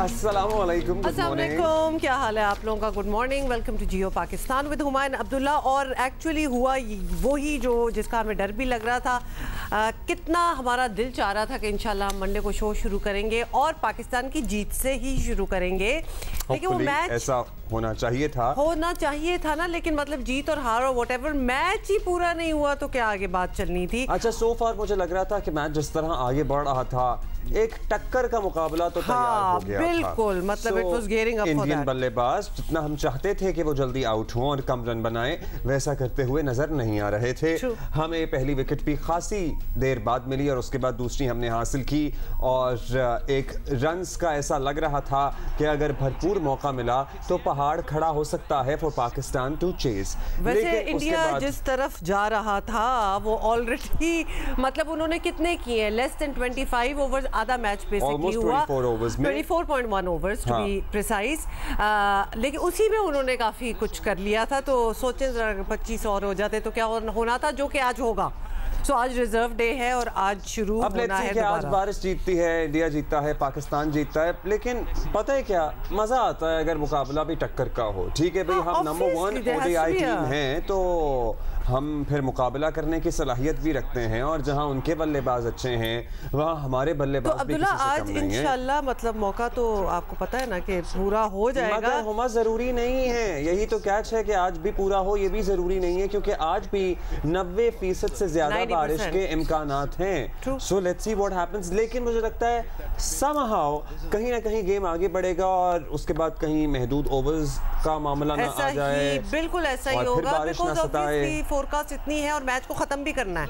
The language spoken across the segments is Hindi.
अस्सलामुअलैकुम, क्या हाल है आप लोगों का? Good morning, welcome to Geo Pakistan with Humayun Abdullah. और एक्चुअली हुआ वही जो जिसका हमें डर भी लग रहा था। कितना हमारा दिल चाह रहा था कि इंशाल्लाह हम मंडे को शो शुरू करेंगे और पाकिस्तान की जीत से ही शुरू करेंगे, लेकिन वो मैच ऐसा होना चाहिए था ना। लेकिन मतलब जीत और हार और व्हाटएवर, मैच ही पूरा नहीं हुआ तो क्या आगे बात चलनी थी। अच्छा, सो फार मुझे लग रहा था कि मैच जिस तरह आगे बढ़ रहा था, एक टक्कर का मुकाबला तो तैयार हो गया बिल्कुल था। मतलब it was gearing up for that. Indian बल्लेबाज जितना हम चाहते थे कि वो जल्दी आउट हों और कम रन बनाएं, वैसा करते हुए नजर नहीं आ रहे थे। हमें पहली विकेट भी खासी देर बाद मिली और उसके बाद दूसरी हमने हासिल की और एक रन्स का ऐसा लग रहा था कि अगर भरपूर मौका मिला तो पहाड़ खड़ा हो सकता है फॉर पाकिस्तान टू चेज। वैसे इंडिया जिस तरफ जा रहा था वो ऑलरेडी मतलब उन्होंने कितने किए, लेस देन 25 ओवर्स, आधा मैच बेसिकली हुआ, 24.1 ओवर्स टू बी प्रिसाइज। लेकिन उसी में उन्होंने काफी कुछ कर लिया था। तो सोचें जरा 25 और हो जाते तो क्या होना था, जो कि आज होगा। सो आज रिजर्व डे है और आज शुरू होना है। आज बारिश जीतती है, इंडिया जीतता है, पाकिस्तान जीतता है, लेकिन पता है क्या मजा आता है अगर मुकाबला भी टक्कर का हो। ठीक है भाई, हम नंबर 1 ओडीआई टीम हैं तो हम फिर मुकाबला करने की सलाहियत भी रखते हैं और जहां उनके बल्लेबाज अच्छे हैं वहां हमारे बल्लेबाज तो अब्दुल्ला आज इंशाल्लाह मतलब मौका तो आपको पता है ना कि पूरा हो जाएगा, मगर होना जरूरी नहीं है। यही तो कैच है कि आज भी पूरा हो ये भी जरूरी नहीं है, क्योंकि आज भी 90% से ज्यादा बारिश के इम्कानात हैं। So let's see what happens. लेकिन मुझे लगता है समहाउ कहीं ना कहीं गेम आगे बढ़ेगा और उसके बाद कहीं महदूद ओवर्स का मामला ना आ जाए। बिल्कुल ऐसा ही होगा, बिकॉज़ ऑब्वियसली फोरकास्ट इतनी है और मैच को खत्म भी करना है।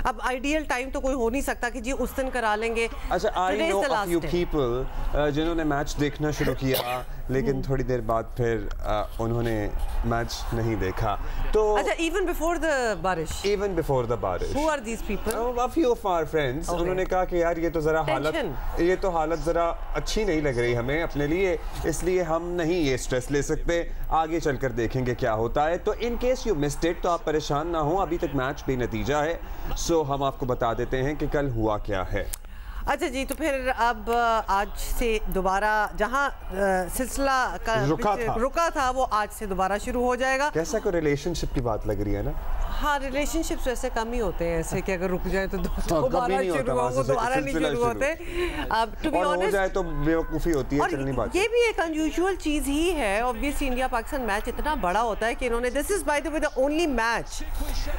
अब आइडियल टाइम तो कोई हो नहीं सकता कि जी उस दिन करा लेंगे। अच्छा, I know of you people जिन्होंने मैच देखना शुरू किया लेकिन थोड़ी देर बाद फिर उन्होंने मैच नहीं देखा। तो अच्छा, इवन बिफोर द बारिश Who are these people? A few of our friends. उन्होंने कहा कि यार ये तो हालत जरा अच्छी नहीं लग रही हमें अपने लिए, इसलिए हम नहीं ये स्ट्रेस ले सकते, आगे चलकर देखेंगे क्या होता है। तो in case you missed it तो आप परेशान ना हो, अभी तक मैच बेनतीजा है। सो हम आपको बता देते हैं कि कल हुआ क्या है। अच्छा जी, तो फिर अब आज से दोबारा जहां सिलसिला का रुका था वो आज से दोबारा शुरू हो जाएगा। कैसा कोई रिलेशनशिप की बात लग रही है ना? हाँ, रिलेशनशिप्स वैसे कम ही होते हैं ऐसे कि अगर रुक जाए तो दोबारा शुरू हो, वो दोबारा नहीं शुरू होते। अब टू बी ऑनेस्ट हो जाए तो बेवकूफ़ी होती है, चलनी बात। ये भी एक अनयूजुअल चीज़ ही है। ऑब्वियसली इंडिया पाकिस्तान मैच इतना बड़ा होता है कि इन्होंने, this is by the way the only match,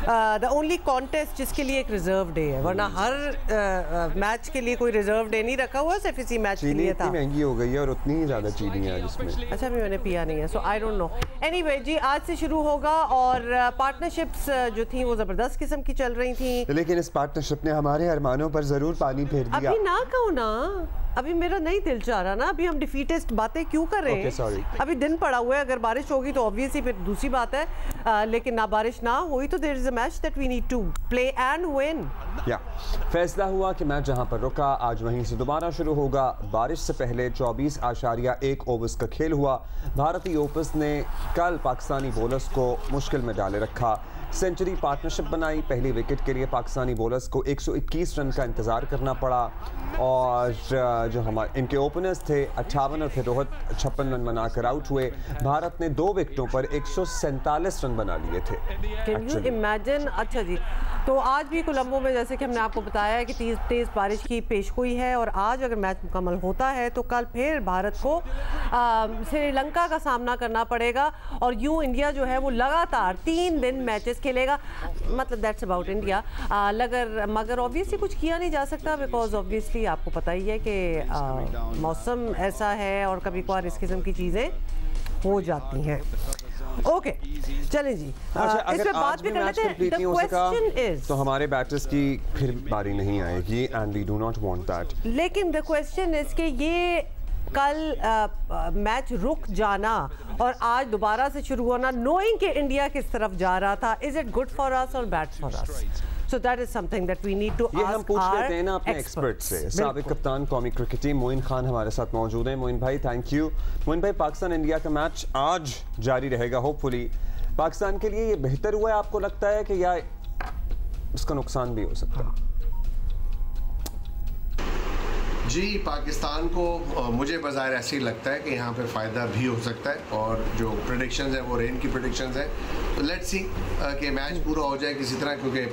the only contest जिसके लिए एक रिजर्व डे है, वरना हर मैच के लिए कोई रिजर्व डे नहीं रखा हुआ, सिर्फ इसी मैच के लिए था। महंगी हो गई है और उतनी ही ज्यादा चीनी है जिसमें। अच्छा, भी मैंने पिया नहीं है, सो आई डोंट नो। एनीवे जी, आज से शुरू होगा और पार्टनरशिप्स जो थी वो जबरदस्त किस्म की चल रही थी, लेकिन इस पार्टनरशिप ने हमारे अरमानों पर जरूर पानी फेर दिया। अभी ना कहो ना, अभी मेरा नहीं दिल चाह रहा ना, अभी हम डिफीटेस्ट बातें क्यों कर रहे हैं? अभी दिन पड़ा हुआ है, अगर बारिश होगी तो ऑब्वियसली फिर दूसरी बात है, लेकिन ना बारिश ना हुई तो there is a match that we need to play and win. या फैसला हुआ कि मैच जहां पर रुका आज वहीं से दोबारा शुरू होगा। बारिश से पहले 24.1 ओवर्स का खेल हुआ। भारतीय ओपनर्स ने कल पाकिस्तानी बॉलर्स को मुश्किल में डाले रखा। सेंचुरी पार्टनरशिप बनाई। पहली विकेट के लिए पाकिस्तानी बॉलर्स को 121 रन का इंतज़ार करना पड़ा और जो हमारे इनके ओपनर्स थे 58 और थे रोहित 56 रन बनाकर आउट हुए। भारत ने 2 विकेटों पर 147 रन बना लिए थे। Can you imagine? अच्छा जी, तो आज भी कोलंबो में जैसे कि हमने आपको बताया है कि तेज़ बारिश की पेशगोई है और आज अगर मैच मुकम्मल होता है तो कल फिर भारत को श्रीलंका का सामना करना पड़ेगा और यूँ इंडिया जो है वो लगातार 3 दिन मैचेस खेलेगा। मतलब दैट्स अबाउट इंडिया। मगर ऑब्वियसली कुछ किया नहीं जा सकता, बिकॉज ऑब्वियसली आपको पता ही है कि मौसम ऐसा है और कभी कभार इस किस्म की चीज़ें हो जाती हैं। ओके, चलें जी, इस पे बात भी कर लेते हैं। द क्वेश्चन इज, तो हमारे बैटर्स की फिर बारी नहीं आएगी and we do not want that. लेकिन द क्वेश्चन इज कि ये कल मैच रुक जाना और आज दोबारा से शुरू होना, नोइंग कि इंडिया किस तरफ जा रहा था, is it good for us और bad for us? So that is something that we need to ask हम पूछ लेते हैं ना अपने एक्सपर्ट से। साबिक कप्तान कौमी क्रिकेट टीम मोइन खान हमारे साथ मौजूद हैं। मोइन भाई, थैंक यू। मोइन भाई, पाकिस्तान इंडिया का मैच आज जारी रहेगा होपफुली। पाकिस्तान के लिए ये बेहतर हुआ है आपको लगता है कि या इसका नुकसान भी हो सकता है? जी, पाकिस्तान को मुझे बज़ाहिर ऐसे ही लगता है कि यहाँ पे फ़ायदा भी हो सकता है, और जो प्रेडिक्शंस हैं वो रेन की प्रेडिक्शंस हैं। तो लेट्स सी कि मैच पूरा हो जाए किसी तरह, क्योंकि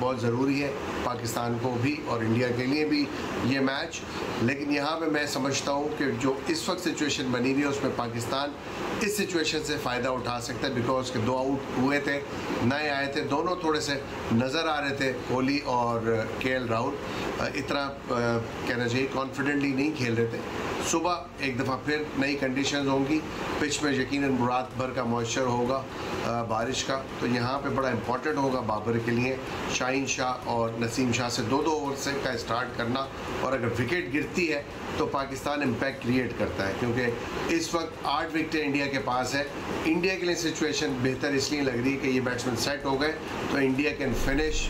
बहुत ज़रूरी है पाकिस्तान को भी और इंडिया के लिए भी ये मैच। लेकिन यहाँ पे मैं समझता हूँ कि जो इस वक्त सिचुएशन बनी हुई है उसमें पाकिस्तान इस सिचुएशन से फ़ायदा उठा सकता है, बिकॉज के 2 आउट हुए थे, नए आए थे, दोनों थोड़े से नज़र आ रहे थे, कोहली और केएल राहुल इतना कहना चाहिए कॉन्फिडेंटली नहीं खेल रहे थे। सुबह एक दफ़ा फिर नई कंडीशंस होंगी, पिच में यकीनन रात भर का मॉइस्चर होगा बारिश का, तो यहाँ पे बड़ा इंपॉर्टेंट होगा बाबर के लिए शाहीन शाह और नसीम शाह से 2-2 ओवर से का स्टार्ट करना। और अगर विकेट गिरती है तो पाकिस्तान इम्पैक्ट क्रिएट करता है, क्योंकि इस वक्त 8 विकेटें इंडिया के पास है। इंडिया के लिए सिचुएशन बेहतर इसलिए लग रही है कि ये बैट्समैन सेट हो गए तो India can finish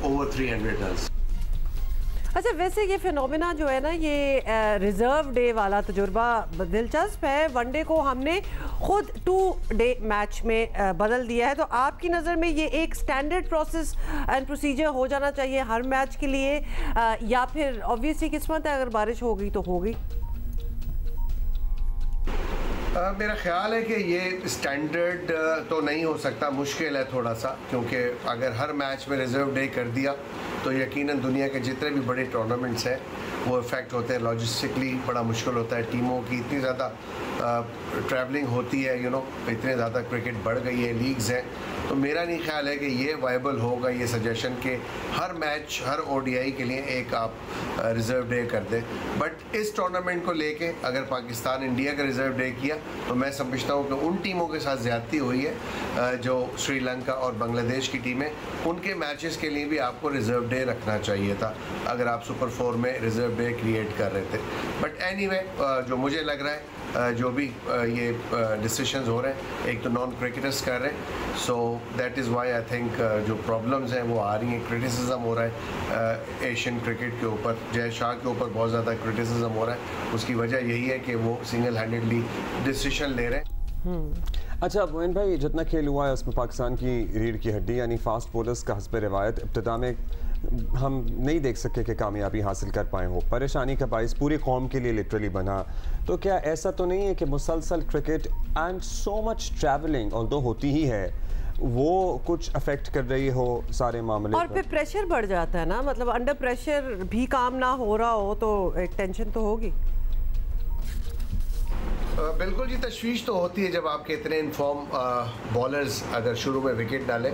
over 300 run. अच्छा, वैसे ये फिनोमिना जो है ना, ये रिजर्व डे वाला तजुर्बा दिलचस्प है। वनडे को हमने खुद 2 डे मैच में बदल दिया है, तो आपकी नज़र में ये एक स्टैंडर्ड प्रोसेस एंड प्रोसीजर हो जाना चाहिए हर मैच के लिए, या फिर ऑब्वियसली किस्मत है, अगर बारिश होगी तो होगी? मेरा ख्याल है कि ये स्टैंडर्ड तो नहीं हो सकता, मुश्किल है थोड़ा सा, क्योंकि अगर हर मैच में रिजर्व डे कर दिया तो यकीनन दुनिया के जितने भी बड़े टूर्नामेंट्स हैं वो इफ़ेक्ट होते हैं, लॉजिस्टिकली बड़ा मुश्किल होता है, टीमों की इतनी ज़्यादा ट्रैवलिंग होती है, इतने ज़्यादा क्रिकेट बढ़ गई है, लीग्स हैं। तो मेरा नहीं ख्याल है कि ये वायबल होगा ये सजेशन कि हर मैच हर ओडीआई के लिए एक आप रिज़र्व डे कर दें। बट इस टूर्नामेंट को लेके अगर पाकिस्तान इंडिया का रिज़र्व डे किया तो मैं समझता हूँ कि उन टीमों के साथ ज़्यादती हुई है जो श्रीलंका और बांग्लादेश की टीमें, उनके मैचेस के लिए भी आपको रिज़र्व डे रखना चाहिए था अगर आप सुपर 4 में रिज़र्व डे क्रिएट कर रहे थे। बट एनीवे, जो मुझे लग रहा है जो भी ये डिसीशंस हो रहे हैं, एक तो नॉन क्रिकेटर्स कर रहे हैं, so that is why I think जो प्रॉब्लम्स हैं वो आ रही हैं। क्रिटिसिज्म हो रहा है एशियन क्रिकेट के ऊपर, जय शाह के ऊपर बहुत ज़्यादा क्रिटिसिज्म हो रहा है। उसकी वजह यही है कि वो सिंगल हैंडेडली डिसीशन ले रहे हैं। अच्छा मोइन भाई, जितना खेल हुआ है उसमें पाकिस्तान की रीढ़ की हड्डी यानी फास्ट बॉलर्स का हस्ब रिवायत इब्तिदा में हम नहीं देख सके कि कामयाबी हासिल कर पाए हो, परेशानी का बाइस पूरी कौम के लिए लिटरली बना। तो क्या ऐसा तो नहीं है कि मुसलसल cricket and so much travelling although होती ही है, वो कुछ अफेक्ट कर रही हो सारे मामले और फिर प्रेशर बढ़ जाता है ना, मतलब अंडर प्रेशर भी काम ना हो रहा हो तो एक टेंशन तो होगी। बिल्कुल जी, तशवीश तो होती है जब आपके इतने इनफॉर्म बॉलर्स अगर शुरू में विकेट डालें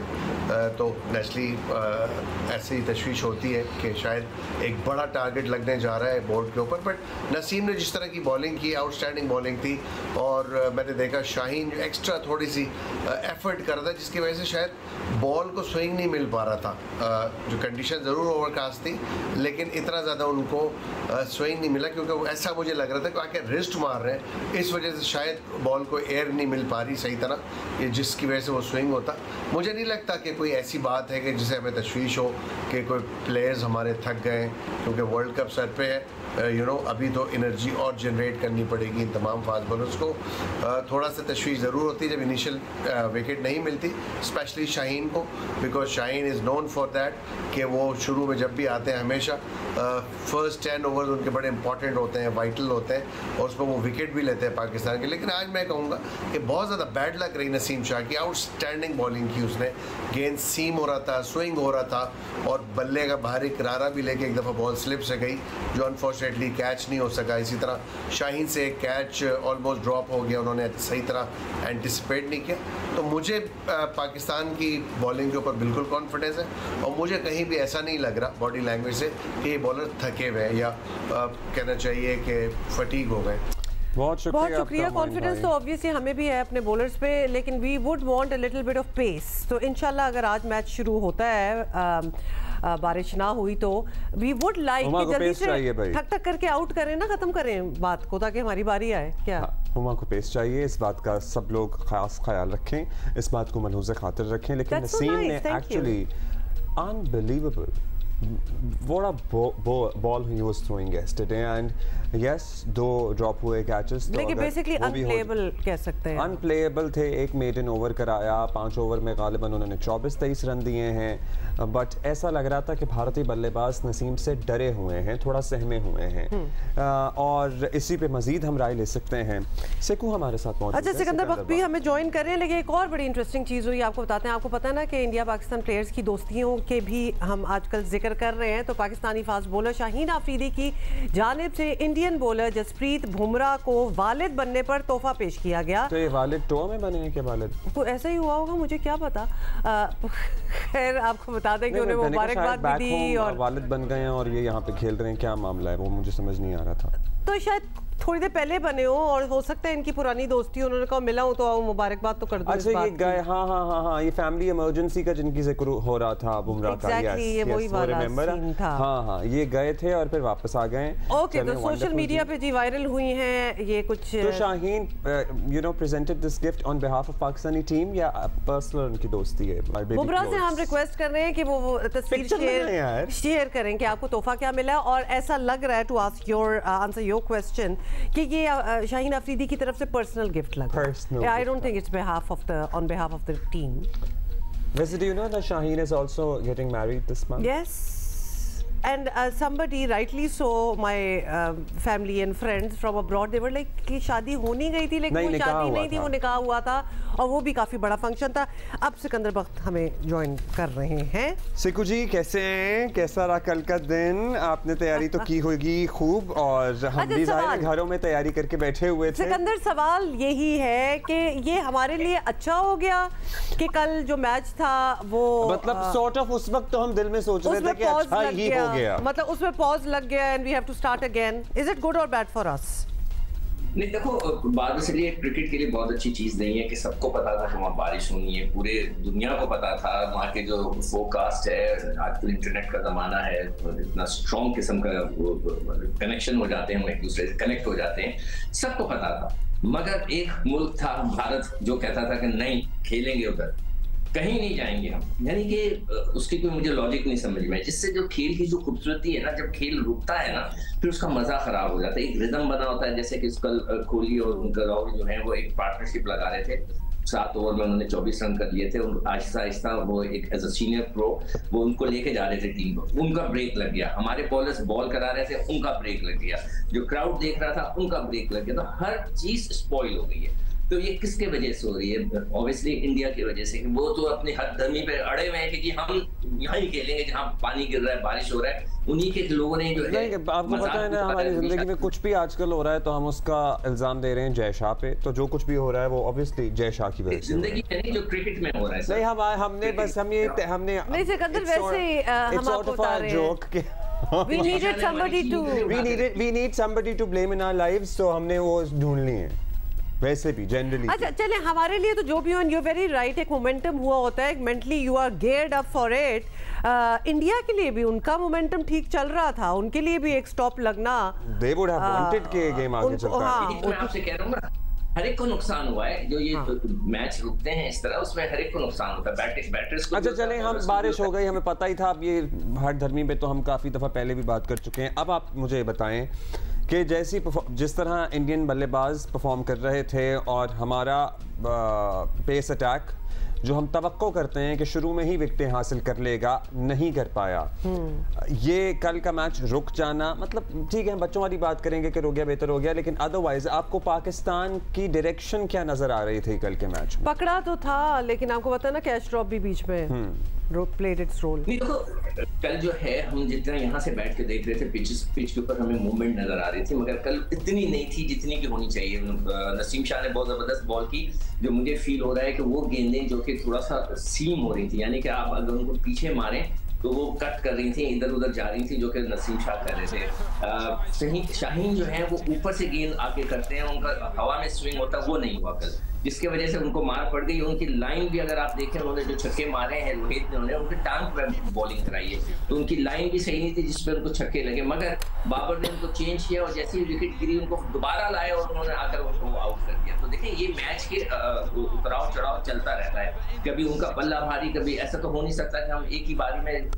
तो नेचुरली ऐसे ही तशवीश होती है कि शायद एक बड़ा टारगेट लगने जा रहा है बोर्ड के ऊपर। बट नसीम ने जिस तरह की बॉलिंग की, आउटस्टैंडिंग बॉलिंग थी, और मैंने देखा शाहीन एक्स्ट्रा थोड़ी सी एफर्ट कर रहा था जिसकी वजह से शायद बॉल को स्विंग नहीं मिल पा रहा था। जो कंडीशन ज़रूर ओवरकास्ट थी लेकिन इतना ज़्यादा उनको स्विंग नहीं मिला, क्योंकि ऐसा मुझे लग रहा था कि आके रिस्ट मार रहे हैं, इस वजह से शायद बॉल को एयर नहीं मिल पा रही सही तरह, ये जिसकी वजह से वो स्विंग होता। मुझे नहीं लगता कि कोई ऐसी बात है कि जिसे हमें तशवीश हो कि कोई प्लेयर्स हमारे थक गए, क्योंकि वर्ल्ड कप सर पे है। अभी तो एनर्जी और जनरेट करनी पड़ेगी इन तमाम फास्ट बॉलर्स को। थोड़ा सा तशवीश ज़रूर होती है जब इनिशियल विकेट नहीं मिलती, स्पेशली शाहीन को, because Shaheen is known for that कि वो शुरू में जब भी आते हैं हमेशा फर्स्ट 10 ओवर्स उनके बड़े इंपॉर्टेंट होते हैं, वाइटल होते हैं, और उसमें वो विकेट भी लेते हैं पाकिस्तान के। लेकिन आज मैं कहूँगा कि बहुत ज़्यादा बैड लक रही नसीम शाह की, आउटस्टैंडिंग बॉलिंग की उसने, गेंद सीम हो रहा था, स्विंग हो रहा था, और बल्ले का बाहरी किनारा भी लेके एक दफ़ा बॉल स्लिप से गई जो अनफॉर्चुनेटली कैच नहीं हो सका। इसी तरह शाहीन से एक कैच ऑलमोस्ट ड्रॉप हो गया, उन्होंने सही तरह एंटिसिपेट नहीं किया। तो मुझे पाकिस्तान की बॉलिंग के ऊपर बिल्कुल कॉन्फिडेंस है, और मुझे कहीं भी ऐसा नहीं लग रहा बॉडी लैंग्वेज से कि ये बॉलर थके हुए हैं या कहना चाहिए कि फटीग हो गए। बहुत शुक्रिया। कॉन्फिडेंस तो ऑब्वियसली हमें भी है अपने बॉलर्स पे, लेकिन we would want a little bit of pace. तो इंशाल्लाह अगर आज मैच शुरू होता है, बारिश ना हुई तो वी वुड लाइक कि जल्दी से ठक ठक करके आउट करें ना, खत्म करें बात को, ताकि हमारी बारी आए। क्या हुमा को पेस चाहिए, इस बात का सब लोग खास ख्याल रखें, इस बात को मलहूज़ खातिर रखें। लेकिन नसीम ने actually unbelievable what a ball he was throwing yesterday, and yes, 2 drop हुए कैचेस, लेकिन बेसिकली अनप्लेएबल कह सकते हैं। अनप्लेएबल थे। एक मेडन ओवर कराया, 5 ओवर में गालिबन उन्होंने 24-23 रन दिए हैं, बट ऐसा लग रहा था कि भारतीय बल्लेबाज नसीम से डरे हुए हैं, थोड़ा सहमे हुए हैं। और इसी पे मजीद हम राय ले सकते हैं। सिकू हमारे साथ मौजूद है। अच्छा, सिकंदर बख्त भी हमें ज्वाइन कर रहे हैं, लेकिन एक और बड़ी इंटरेस्टिंग चीज़ हुई, आपको बताते हैं। आपको पता है ना कि इंडिया पाकिस्तान प्लेयर्स की दोस्तियों के भी हम आजकल जिक्र कर रहे हैं। तो पाकिस्तानी फास्ट बॉलर शाहीन आफरीदी की जानिब से इंडियन बॉलर जसप्रीत बुमराह को वालिद बनने पर तोहफा पेश किया गया। तो ये वालिद टो में बने हैं क्या? वालिद तो ऐसा ही हुआ होगा, मुझे क्या पता। खैर आपको बता दें कि उन्हें मुबारकबाद भी दी और वालिद बन गए हैं और ये यहाँ पे खेल रहे हैं। क्या मामला है वो मुझे समझ नहीं आ रहा था। तो शायद थोड़ी देर पहले बने हो और हो सकता है इनकी पुरानी दोस्ती, उन्होंने कहा मिला हूं तो आओ मुबारकबाद तो कर दो। अच्छा, ये गए, हाँ, ये फैमिली इमरजेंसी का जिनकी जिक्र हो रहा था बुमराह का, ये वही वाला सीन था। हाँ, ये गए थे और फिर वापस आ गए। ओके, तो सोशल मीडिया पे जी वायरल हुई हैं ये कुछ। तो Shaheen presented this gift on behalf of Pakistani team या पर्सनल उनकी दोस्ती है? बुमराह से हम रिक्वेस्ट कर रहे हैं कि वो तस्वीर शेयर करें कि आपको तोहफा क्या मिला, और ऐसा लग रहा है to ask your answer your question कि ये शाहीन अफरीदी की तरफ से पर्सनल गिफ्ट लगा। I don't think it's on behalf of the team. Wes, do you know that Shaheen is also getting married this month? Yes. And somebody rightly so, my family and friends from abroad, they were like कि शादी होनी गई थी लेकिन वो शादी नहीं थी, वो निकाह हुआ था और वो भी काफ़ी बड़ा फंक्शन था। अब सिकंदर बख्त हमें ज्वाइन कर रहे हैं। सिकू जी कैसे हैं? कैसा रहा कल का दिन? आपने तैयारी तो की होगी खूब, और हम भी ज़ाहिर घरों में तैयारी करके बैठे हुए थे। सिकंदर, सवाल यही है कि ये हमारे लिए अच्छा हो गया कि कल जो मैच था वो मतलब सॉर्ट ऑफ उस वक्त तो हम दिल में सोच रहे थे कि अच्छा ही हो गया, मतलब उसमें पॉज लग गया and we have to start again. Is it good और बैड फॉर अस? नहीं, देखो, बाद में लिए क्रिकेट के लिए बहुत अच्छी चीज नहीं है कि सबको पता था कि वहाँ बारिश होनी है, पूरे दुनिया को पता था। वहाँ के जो फोरकास्ट है, आजकल इंटरनेट का जमाना है, इतना स्ट्रॉन्ग किस्म का कनेक्शन हो जाते हैं, हम एक दूसरे से कनेक्ट हो जाते हैं, सबको पता था। मगर एक मुल्क था भारत जो कहता था कि नहीं खेलेंगे उधर, कहीं नहीं जाएंगे हम, यानी कि उसकी कोई मुझे लॉजिक नहीं समझ में, जिससे जो खेल की जो खूबसूरती है ना, जब खेल रुकता है ना फिर उसका मजा खराब हो जाता है। एक रिदम बना होता है, जैसे कि कल कोहली और उनका राहुल जो है वो एक पार्टनरशिप लगा रहे थे, 7 ओवर में उन्होंने 24 रन कर लिए थे, और आहिस्ता आहिस्ता वो एक एज अ सीनियर प्रो वो उनको लेके जा रहे थे टीम को, उनका ब्रेक लग गया। हमारे बॉलर्स बॉल करा रहे थे, उनका ब्रेक लग गया, जो क्राउड देख रहा था उनका ब्रेक लग गया, तो हर चीज स्पॉइल हो गई है। तो ये किसके वजह से हो रही है? ऑब्वियसली इंडिया की वजह से, कि वो तो अपनी हददर्मी पे अड़े हुए हैं कि हम यहाँ ही खेलेंगे जहाँ पानी गिर रहा है, बारिश हो रहा है। उन्हीं के लोगों ने जो है, आपको पता है ना, हमारी जिंदगी में कुछ भी आजकल हो रहा है तो हम उसका इल्जाम दे रहे हैं जय शाह पे। तो जो कुछ भी हो रहा है वो ऑब्वियसली जय शाह की वजह से जिंदगी में नहीं, जो क्रिकेट में हो रहा है। नहीं, हमने बस हमने नहीं सिकंदर, वैसे हम आपको बता रहे हैं we need somebody to blame in our lives, तो हमने वो ढूंढ ली है वैसे भी जनरली। अच्छा चले, हमारे लिए तो जो भी हो, यू वेरी राइट, एक मोमेंटम हुआ होता है, mentally you are geared up for it. India के लिए भी उनका मोमेंटम ठीक चल रहा था, उनके लिए भी एक स्टॉप लगना, they would have wanted के गेम आगे चलता है। मैं आपसे कह रहा हूँ ना, हर एक को नुकसान हुआ है, जो ये मैच रुकते हैं इस तरह, उसमें हर एक को नुकसान होता है, बैटर्स को। अच्छा चलें, हम बारिश हो गई, हमें पता ही था। अब ये हर धर्मी पे तो हम काफ़ी दफ़ा पहले भी बात कर चुके हैं। अब आप मुझे बताएं कि जिस तरह इंडियन बल्लेबाज परफॉर्म कर रहे थे और हमारा पेस अटैक जो हम तवक्को करते हैं कि शुरू में ही विकेटें हासिल कर लेगा, नहीं कर पाया। ये कल का मैच रुक जाना, मतलब ठीक है बच्चों वाली बात करेंगे कि रुक गया बेहतर हो गया, लेकिन अदरवाइज आपको पाकिस्तान की डायरेक्शन क्या नजर आ रही थी कल के मैच में? पकड़ा तो था, लेकिन आपको पता है ना कैच ड्रॉप भी बीच में played its role। नहीं, देखो कल जो है हम जितना यहाँ से बैठ के देख रहे थे, पिच के ऊपर हमें मूवमेंट नजर आ रही थी, मगर कल इतनी नहीं थी जितनी की होनी चाहिए। नसीम शाह ने बहुत जबरदस्त बॉल की, जो मुझे फील हो रहा है कि वो गेंदें जो कि थोड़ा सा सीम हो रही थी, यानी कि आप अगर उनको पीछे मारें तो वो कट कर रही थी, इधर उधर जा रही थी, जो कि नसीम शाह कर रहे थे। शाहीन जो है वो ऊपर से गेंद आके करते हैं, उनका हवा में स्विंग होता है, वो नहीं हुआ कल। जिसके वजह से उनको मार पड़ गई। उनकी लाइन भी अगर आप देखें, उन्होंने जो छक्के मारे हैं रोहित ने, उनकी टांग पर बॉलिंग कराई है, तो उनकी लाइन भी सही नहीं थी जिसपे उनको छक्के लगे। मगर बाबर ने उनको चेंज किया और जैसे ही विकेट गिरी उनको दोबारा लाए और उन्होंने आकर उनको आउट कर दिया। तो देखिए ये मैच के उतराव चढ़ाव चलता रहता है, कभी उनका पल्ला भारी, कभी ऐसा तो हो नहीं सकता कि हम एक ही बारी में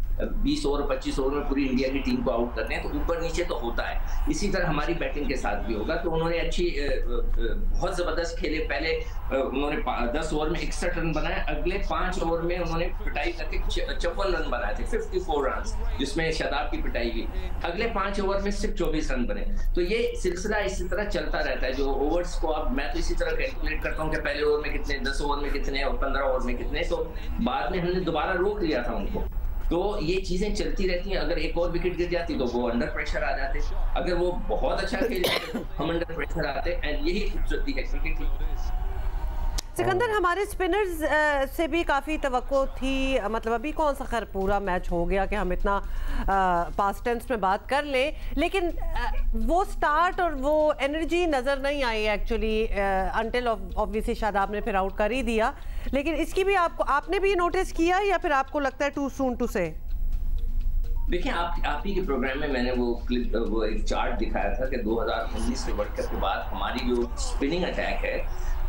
20 ओवर 25 ओवर में पूरी इंडिया की टीम को आउट करते हैं, तो ऊपर नीचे तो होता है। इसी तरह हमारी बैटिंग के साथ भी होगा। तो उन्होंने अच्छी बहुत जबरदस्त खेले। पहले उन्होंने 10 ओवर में 61 रन बनाए, अगले 5 ओवर में उन्होंने पिटाई करके 54 रन बनाए थे, 54 रन, जिसमें शादाब की पिटाई हुई। अगले 5 ओवर में सिर्फ 24 रन बने। तो ये सिलसिला इसी तरह चलता रहता है। जो ओवर्स को अब मैं तो इसी तरह कैलकुलेट करता हूँ कि पहले ओवर में कितने, 10 ओवर में कितने और 15 ओवर में कितने। तो बाद में हमने दोबारा रोक लिया था उनको। तो ये चीजें चलती रहती हैं। अगर एक और विकेट गिर जाती तो वो अंडर प्रेशर आ जाते, अगर वो बहुत अच्छा खेल जाते तो हम अंडर प्रेशर आते। एंड यही खूबसूरती है क्रिकेट की। सिकंदर, हमारे स्पिनर्स से भी काफ़ी तवक्को थी, मतलब अभी कौन सा खैर पूरा मैच हो गया कि हम इतना पास्ट टेंस में बात कर लें, लेकिन वो स्टार्ट और वो एनर्जी नज़र नहीं I actually until obviously Shadab ने फिर आउट कर ही दिया। लेकिन इसकी भी आपने भी नोटिस किया या फिर आपको लगता है टू सून टू से? देखिए आप ही के प्रोग्राम में मैंने वो एक चार्ट दिखाया था कि 2019 के वर्ल्ड कप के बाद हमारी जो स्पिनिंग अटैक है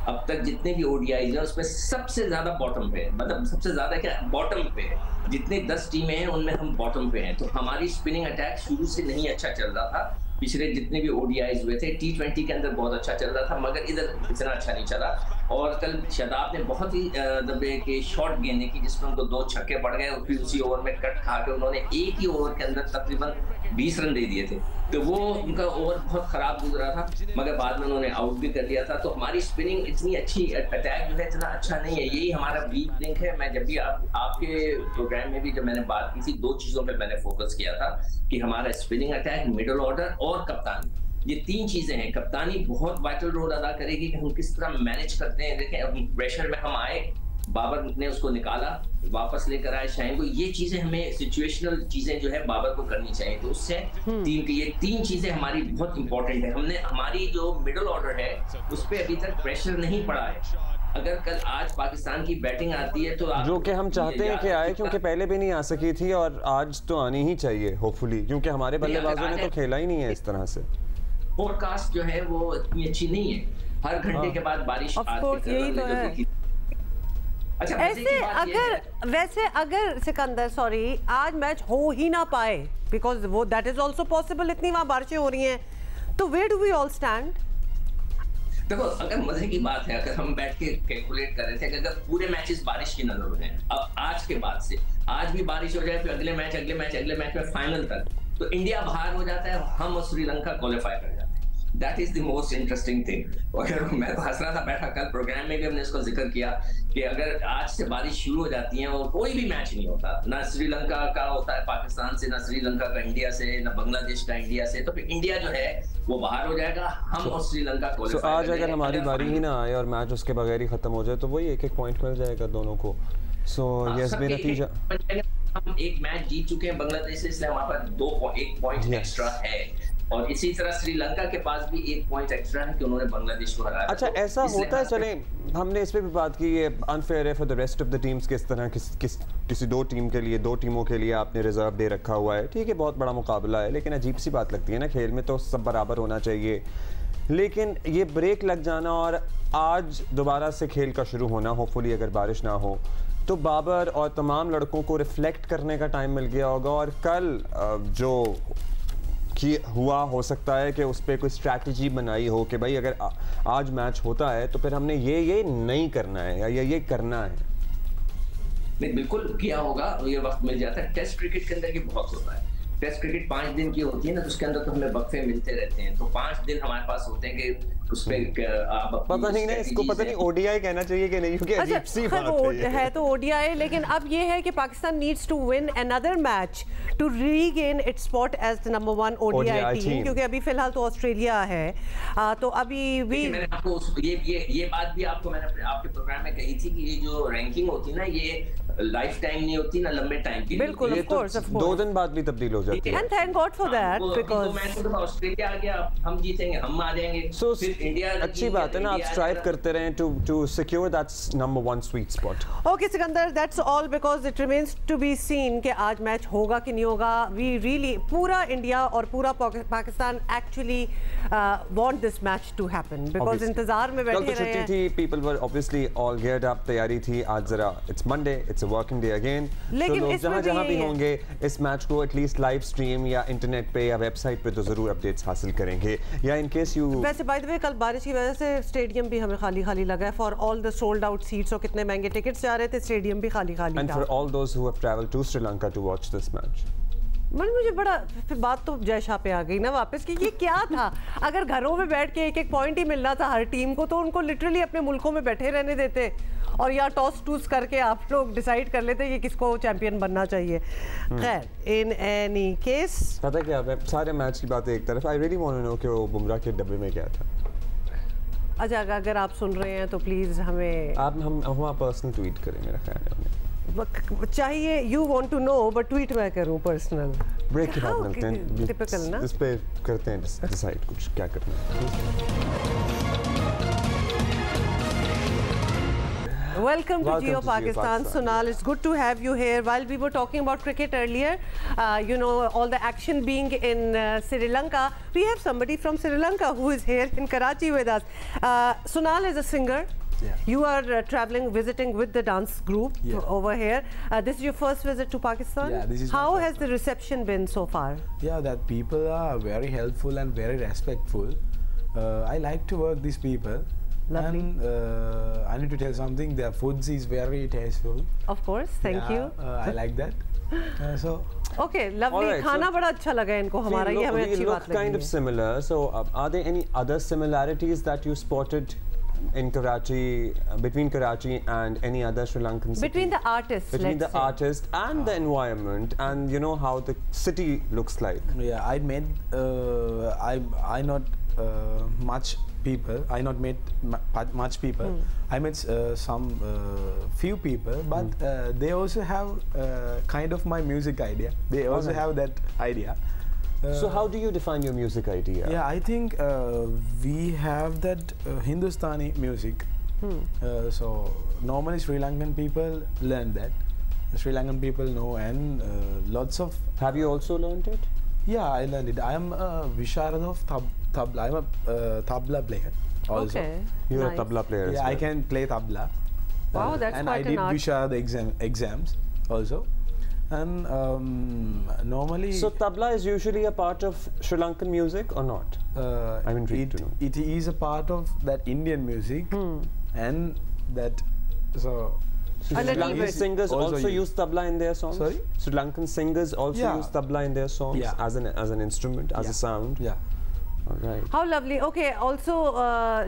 अब तक जितने भी ओडीआईज हैं उसमें सबसे ज्यादा बॉटम पे है। मतलब सबसे ज्यादा क्या, बॉटम पे है। जितने 10 टीमें हैं उनमें हम बॉटम पे हैं। तो हमारी स्पिनिंग अटैक शुरू से नहीं अच्छा चल रहा था। पिछले जितने भी ओडीआईज हुए थे, T20 के अंदर बहुत अच्छा चल रहा था, मगर इधर इतना अच्छा नहीं चला। और कल शादाब ने बहुत ही दबे के शॉट गेंदे की, जिसमें उनको 2 छक्के पड़ गए और फिर उसी ओवर में कट खा के उन्होंने एक ही ओवर के अंदर तकरीबन 20 रन दे दिए थे। तो वो उनका ओवर बहुत खराब गुजरा था, मगर बाद में उन्होंने आउट भी कर दिया था। तो हमारी स्पिनिंग इतनी अच्छी, अटैक जो है इतना अच्छा नहीं है। यही हमारा वीक लिंक है। मैं जब भी आपके प्रोग्राम में भी जब मैंने बात की थी, 2 चीजों पे मैंने फोकस किया था कि हमारा स्पिनिंग अटैक, मिडल ऑर्डर और कप्तानी, ये 3 चीजें हैं। कप्तानी बहुत वाइटल रोल अदा करेगी कि हम किस तरह मैनेज करते हैं। देखें अब प्रेशर में हम आए, बाबर ने उसको निकाला, वापस लेकर आए शाहीन को। ये चीजें हमें सिचुएशनल चीजें जो है बाबर को करनी चाहिए। तो उससे ये 3 चीजें हमारी बहुत इंपॉर्टेंट है। हमने हमारी जो मिडल ऑर्डर है उस पर अभी तक प्रेशर नहीं पड़ा है। अगर कल आज पाकिस्तान की बैटिंग आती है तो जो कि हम चाहते हैं कि आए, क्योंकि पहले भी नहीं आ सकी थी और आज तो आनी ही चाहिए होपफुली, क्योंकि हमारे बल्लेबाजों ने तो खेला ही नहीं है इस तरह से। फोरकास्ट जो है वो इतनी अच्छी नहीं है। हर घंटे के बाद बारिश यही तो है। अच्छा, वैसे अगर सिकंदर सॉरी आज मैच हो ही ना पाए, बिकॉज वो दैट इज आल्सो पॉसिबल, इतनी वहां बारिशें हो रही हैं, तो where do we all stand? देखो अगर मजे की बात है, अगर हम बैठ के कैलकुलेट कर रहे थे कि अगर पूरे मैचेस बारिश की नजर हो जाए, अब आज के बाद से आज भी बारिश हो जाए, फिर अगले मैच में फाइनल तक, तो इंडिया बाहर हो जाता है, हम और श्रीलंका क्वालिफाई कर जाते हैं। That is the most interesting thing. और मैं तो हंस रहा था बैठा, कल प्रोग्राम में भी हमने इसको जिक्र किया कि अगर आज से बारिश शुरू हो जाती है और कोई भी मैच नहीं होता, ना श्रीलंका का होता है पाकिस्तान से, ना श्रीलंका का इंडिया से, ना बांग्लादेश का इंडिया से, तो फिर इंडिया जो है वो बाहर हो जाएगा, हम और श्रीलंका क्वालिफाई। आज अगर हमारी बारी ही ना आए और मैच उसके बगैर ही खत्म हो जाए तो वही 1-1 पॉइंट मिल जाएगा दोनों को। सो यस भी नतीजा, हम एक मैच जीत चुके हैं बांग्लादेश से, इसलिए हमारे पास 1 पॉइंट एक्स्ट्रा है। और इसी तरह श्रीलंका के पास भी 1 पॉइंट एक्स्ट्रा है कि उन्होंने बांग्लादेश को हराया। अच्छा ऐसा होता है, चले हमने इस पे भी बात की, ये अनफेयर है for the rest of the teams. किस तरह किसी 2 टीम के लिए, 2 टीमों के लिए आपने रिजर्व दे रखा हुआ है, ठीक है बहुत बड़ा मुकाबला है, लेकिन अजीब सी बात लगती है ना, खेल में तो सब बराबर होना चाहिए। लेकिन ये ब्रेक लग जाना और आज दोबारा से खेल का शुरू होना, होपफुली अगर बारिश ना हो, तो बाबर और तमाम लड़कों को रिफ्लेक्ट करने का टाइम मिल गया होगा। और कल जो कि हुआ, हो सकता है कि उस पर कोई स्ट्रैटेजी बनाई हो कि भाई अगर आज मैच होता है तो फिर हमने ये नहीं करना है या ये करना है। नहीं, बिल्कुल किया होगा, ये वक्त मिल जाता है। टेस्ट क्रिकेट के अंदर ये बहुत होता है। टेस्ट क्रिकेट 5 दिन की होती है ना, तो उसके अंदर तो हमें वक्फे मिलते रहते हैं। तो 5 दिन हमारे पास होते हैं कि उस पे पता नहीं ना, इसको पता नहीं ओडीआई कहना चाहिए कि नहीं, क्योंकि अजीब सी बात है तो ओडीआई। लेकिन अब ये है कि Pakistan needs to win another match to regain its spot as the number 1 ODI team, क्योंकि अभी फिलहाल तो ऑस्ट्रेलिया है। तो अभी भी मैंने आपको ये बात भी आपको मैंने आपके प्रोग्राम में कही थी कि ये जो रैंकिंग होती है ना, ये लाइफ टाइम नहीं होती ना, लंबे टाइम की। बिल्कुल, ऑफ कोर्स 2 दिन बाद भी तब्दील हो जाती है। And thank God for that, because Australia आ गया, हम जीतेंगे, हम आ जाएंगे, फिर इंडिया अच्छी बात है ना, आप स्ट्राइव करते रहें to secure that number 1 sweet spot. Okay, Sikandar, that's all because it remains to be seen कि आज मैच होगा कि नहीं होगा. We really पूरा इंडिया और पूरा Pakistan actually want this match to happen because इंतजार में बैठे रहे हैं. थी, people were obviously all geared up, तैयारी थी. आज जरा it's Monday, it's a working day again. लेकिन लोग जहाँ भी होंगे इस मैच को एटलीस्ट लाइव स्ट्रीम या इंटरनेट पे या वेबसाइट पे तो जरूर अपडेट्स हासिल करेंगे. या इन केस यू वैसे बाय द वे कल बारिश की वजह से स्टेडियम भी हमें खाली लगा है. For all the sold out seats और कितने महंगे टिकट्स जा रहे थे, स्टेडियम भी खाली था. And for all those who have travelled to Sri Lanka to watch this match. मुझे बड़ा फिर बात तो जय शाह पे आ गई ना वापस कि ये क्या था. अगर घरों में बैठ के एक पॉइंट ही मिलना था हर टीम को तो उनको लिटरली अपने मुल्कों में बैठे रहने देते और या टॉस टूस करके आप लोग डिसाइड कर लेते कि किसको चैंपियन बनना चाहिए. खैर, इन एनी केस पता क्या है, सारे मैच की बातें एक तरफ. I really want to know कि वो बुमराह के डब्बे में क्या था. अच्छा, अगर आप सुन रहे हैं तो प्लीज हमें हम पर्सनल ट्वीट करें. मेरा ख्याल है चाहिए. You want to know but tweet मैं करूं पर्सनल. ब्रेक के बाद मिलते हैं. टिपिकल ना, इस पे करते हैं डिसाइड कुछ क्या करना है. Welcome to Geo Pakistan. Sunal, it's good to have you here. While we were talking about cricket earlier, you know, all the action being in Sri Lanka, we have somebody from Sri Lanka who is here in Karachi with us. Sunal is a singer. Yeah. You are traveling, visiting with the dance group over here. This is your first visit to Pakistan? Yeah, this is How has the reception been so far? Yeah, that people are very helpful and very respectful. I like to work these people. Lovely. And I need to tell something, their foods is very tasteful. Of course, thank you. I like that. So okay, lovely. Right, खाना बड़ा अच्छा लगा इनको हमारा, ये हमें अच्छी बात लगी. Kind of similar. So are there any other similarities that you spotted in Karachi, between Karachi and any other Sri Lankan city? Between the artists, between the artist and the environment, and you know how the city looks like. Yeah, I met I not much people. I not met much people. I met some few people, but they also have kind of my music idea. They also have that idea. So how do you define your music idea? Yeah, I think we have that Hindustani music. So normally Sri Lankan people learn that. Sri Lankan people know, and lots of. Have you also learned it? Yeah, I learned it. I am a Visharad of tabla. I'm a tabla player also. Okay. You're nice. a tabla player. Yeah, as well. I can play tabla. Wow, that's and quite I did an art. Visharad exams also. And normally. So tabla is usually a part of Sri Lankan music or not? I'm intrigued to know. It is a part of that Indian music, and that so. Sri Lankan singers also use tabla in their songs. Sorry? Sri Lankan singers also use tabla in their songs as an instrument, as a sound. Yeah. All right. How lovely. Okay. Also,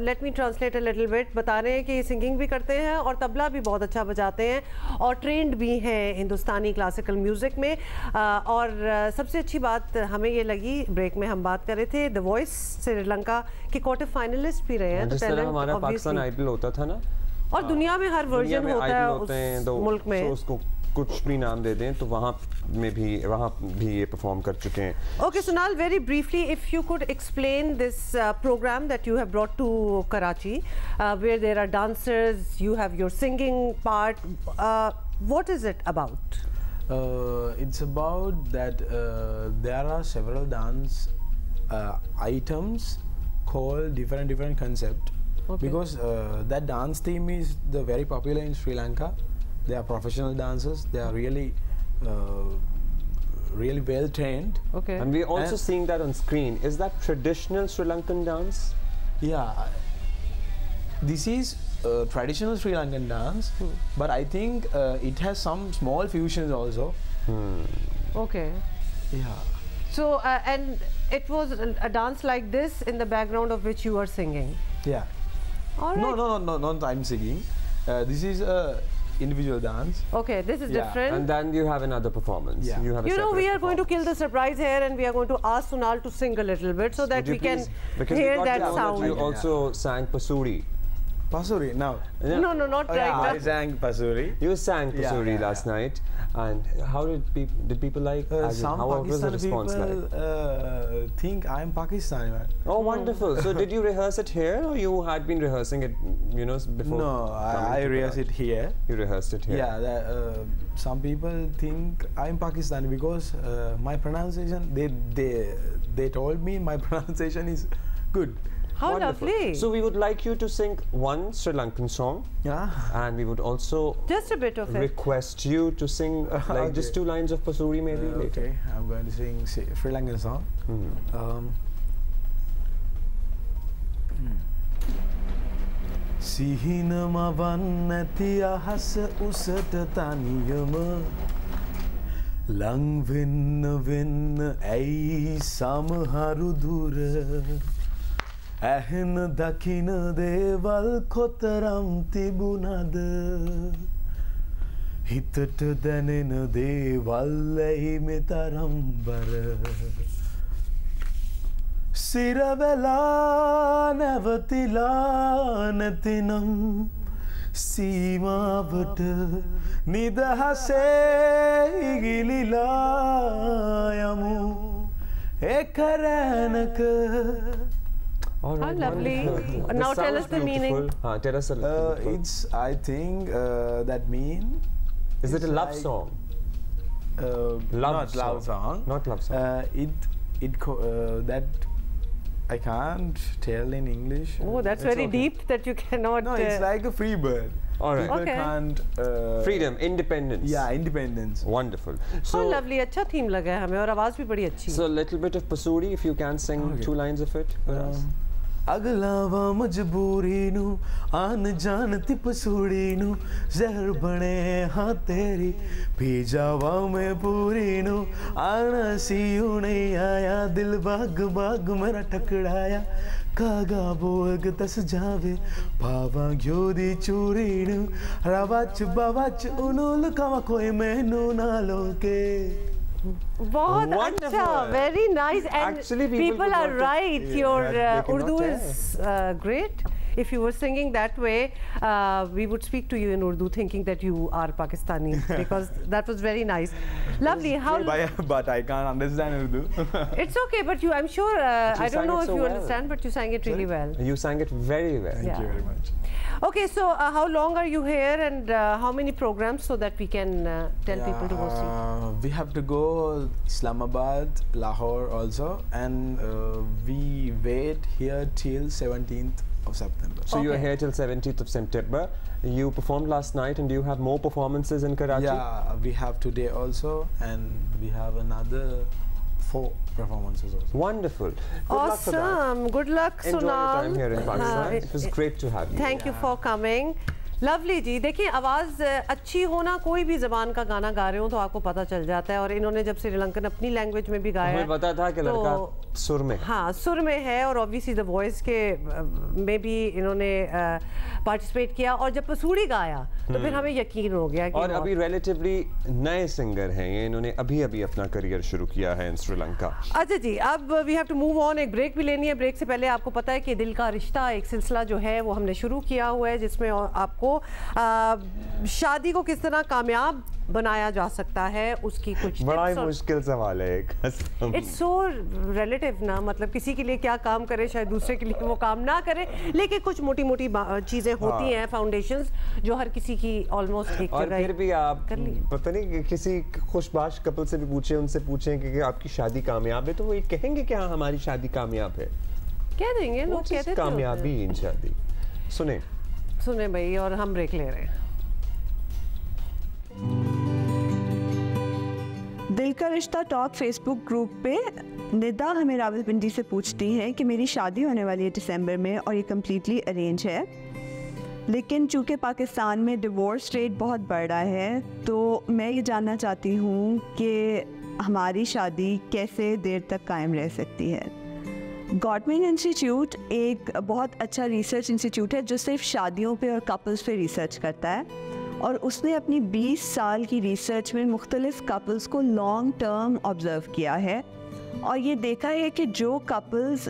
let me translate a little bit. बता रहे हैं कि सिंगिंग भी करते हैं और तबला भी बहुत अच्छा बजाते हैं और ट्रेंड भी हैं हिंदुस्तानी क्लासिकल म्यूजिक में. और सबसे अच्छी बात हमें ये लगी, ब्रेक में हम बात कर रहे थे, द वॉइस श्रीलंका के क्वार्टर फाइनलिस्ट भी रहे हैं. जिस तरह हमारा पाकिस्तान आइडल होता था ना, और दुनिया में हर वर्जन होता है उस मुल्क में. उसको कुछ भी नाम दे दें तो वहाँ भी ये परफॉर्म कर चुके हैं. Okay, Sunal, very briefly, if you could explain this program that you have brought to Karachi, where there are dancers, you have your singing part. What is it about? It's about that there are several dance items called different concept. Okay. Because that dance theme is very popular in Sri Lanka. They are professional dancers. They are really well trained. Okay. And we're also seeing that on screen. Is that traditional Sri Lankan dance? Yeah. This is traditional Sri Lankan dance, but I think it has some small fusions also. Okay. Yeah. So, and it was a dance like this in the background of which you are singing. Yeah. All right. No, not I'm singing. This is a individual dance. Okay, this is different. And then you have another performance. Yeah. You know, we are going to kill the surprise here, and we are going to ask Sunal to sing a little bit so that we can hear that sound. You also sang Pasuri. Pasuri, no. No, not right now. I sang Pasuri. You sang Pasuri last night, and how did people like? Some how was the Pakistani response people like? Think I'm Pakistani, man. Oh, wonderful! So did you rehearse it here, or you had been rehearsing it, before? No, I rehearsed it here. You rehearsed it here. Yeah, some people think I'm Pakistani because my pronunciation. They told me my pronunciation is good. How Wonderful. lovely. So we would like you to sing one Sri Lankan song. Yeah. And we would also just a bit of request you to sing like just 2 lines of Pasuri maybe later. Okay, I'm going to sing Sri Lankan song. Sihinama vannati ahasa usata taniyama lang venna ai samaharu dura ඇහෙන දකින දේවල් කොතරම් තිබුණද හිතට දැනෙන දේවල් ඇයි මෙතරම් බර සිරවෙලා නැවතිලා නැතිනම් සීමාවට නිදහසේ ඉගිලිලා යමු එකරැනක. How lovely. Now tell us the meaning. Tell us a little bit. It's, I think, that mean. Is it a love song? Not love song. Not love song. That I can't tell in English. Oh, that's very deep that you cannot. No, it's like a free bird. All right. People can't. Freedom, independence. Yeah, independence. Wonderful. So how lovely. अच्छा theme लगा है हमें और आवाज़ भी बड़ी अच्छी. So a little bit of Pasuri, if you can sing 2 lines of it for us. अगलावा मजबूरी नू आन जानती पसूड़ी नू जहर बने हाँ तेरी पी जावा मैं पूरी नू आना सी नहीं आया दिल बाग बाग मेरा टकराया कागा बोग दस जावे पावा ग्योदी चूरी नू रावाच बावाच उनुल कावा कोई मैनू ना लोके. बहुत अच्छा, very nice, and actually people are right. Your Urdu is great. If you were singing that way, we would speak to you in Urdu, thinking that you are Pakistani, because that was very nice. Lovely. How? But I can't understand Urdu. It's okay, but I'm sure. I don't know if you understand, but you sang it really well. You sang it very well. Thank you very much. Okay, so how long are you here, and how many programs, so that we can tell people to go see? We have to go Islamabad, Lahore also, and we wait here till 17th of September. So you are here till 17th of September. You performed last night, and do you have more performances in Karachi? Yeah, we have today also, and we have another 4 performances also. Wonderful. Good awesome. Luck for that. Good luck, Enjoy Sunal. your time here in Pakistan. It was great to have you. Thank you for coming. Lovely जी, देखिए आवाज़ अच्छी होना, कोई भी ज़बान का गाना गा रहे हो तो आपको पता चल जाता है, और इन्होंने जब श्रीलंकन अपनी लैंग्वेज में भी गाया है, हमें पता था कि लड़का सुर में, हाँ सुर में है, और ऑब्वियसली द वॉइस के में भी इन्होंने पार्टिसिपेट किया, और जब पसूड़ी गाया तो फिर हमें यकीन हो गया कि और अभी रिलेटिवली नए सिंगर हैं ये, इन्होंने अभी अभी अपना करियर शुरू किया है इन श्रीलंका. अच्छा जी, अब we have to move on. एक ब्रेक भी लेनी है. ब्रेक से पहले आपको पता है कि दिल का रिश्ता एक सिलसिला जो है वो हमने शुरू किया हुआ है, जिसमें आपको शादी को किस तरह कामयाब बनाया जा सकता है उसकी कुछ बड़ा ही मुश्किल सवाल है. इट्स सो रिलेटिव ना, मतलब किसी के लिए क्या काम करे शायद दूसरे के लिए वो काम ना करे, लेकिन कुछ मोटी मोटी चीजें होती हैं, फाउंडेशंस जो हर किसी की ऑलमोस्ट एक जगह. और फिर भी आप पता नहीं किसी खुशबाश कपल से भी पूछे, उनसे पूछें कि आपकी शादी कामयाब है, तो वो ये कहेंगे कि हाँ हमारी शादी कामयाब है. कह देंगे लोग, कहते हैं कामयाबी इन शादी. सुने भाई, और हम ब्रेक ले रहे हैं. दिल का रिश्ता टॉक फेसबुक ग्रुप पे निदा हमें रावलपिंडी से पूछती हैं कि मेरी शादी होने वाली है दिसंबर में, और ये कम्प्लीटली अरेंज है, लेकिन चूँकि पाकिस्तान में डिवोर्स रेट बहुत बढ़ रहा है, तो मैं ये जानना चाहती हूँ कि हमारी शादी कैसे देर तक कायम रह सकती है. गॉडमिन इंस्टीट्यूट एक बहुत अच्छा रिसर्च इंस्टीट्यूट है जो सिर्फ शादियों पे और कपल्स पे रिसर्च करता है, और उसने अपनी 20 साल की रिसर्च में मुख्तलिफ कपल्स को लॉन्ग टर्म ऑब्ज़र्व किया है, और ये देखा है कि जो कपल्स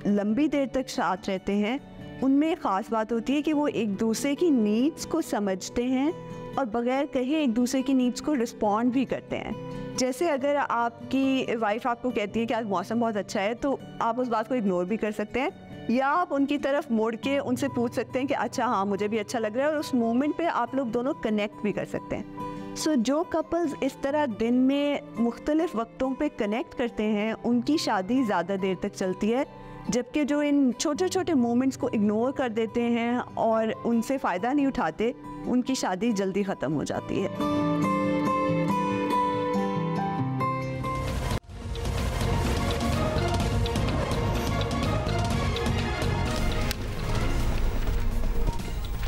लंबी देर तक साथ रहते हैं उनमें ख़ास बात होती है कि वो एक दूसरे की नीड्स को समझते हैं और बगैर कहे एक दूसरे की नीड्स को रिस्पॉन्ड भी करते हैं। जैसे अगर आपकी वाइफ आपको कहती है कि आज मौसम बहुत अच्छा है, तो आप उस बात को इग्नोर भी कर सकते हैं, या आप उनकी तरफ मुड़ के उनसे पूछ सकते हैं कि अच्छा हाँ मुझे भी अच्छा लग रहा है, और उस मोमेंट पे आप लोग दोनों कनेक्ट भी कर सकते हैं। सो जो कपल्स इस तरह दिन में मुख्तलिफ वक्तों पे कनेक्ट करते हैं उनकी शादी ज़्यादा देर तक चलती है, जबकि जो इन छोटे छोटे मोमेंट्स को इग्नोर कर देते हैं और उनसे फ़ायदा नहीं उठाते, उनकी शादी जल्दी ख़त्म हो जाती है।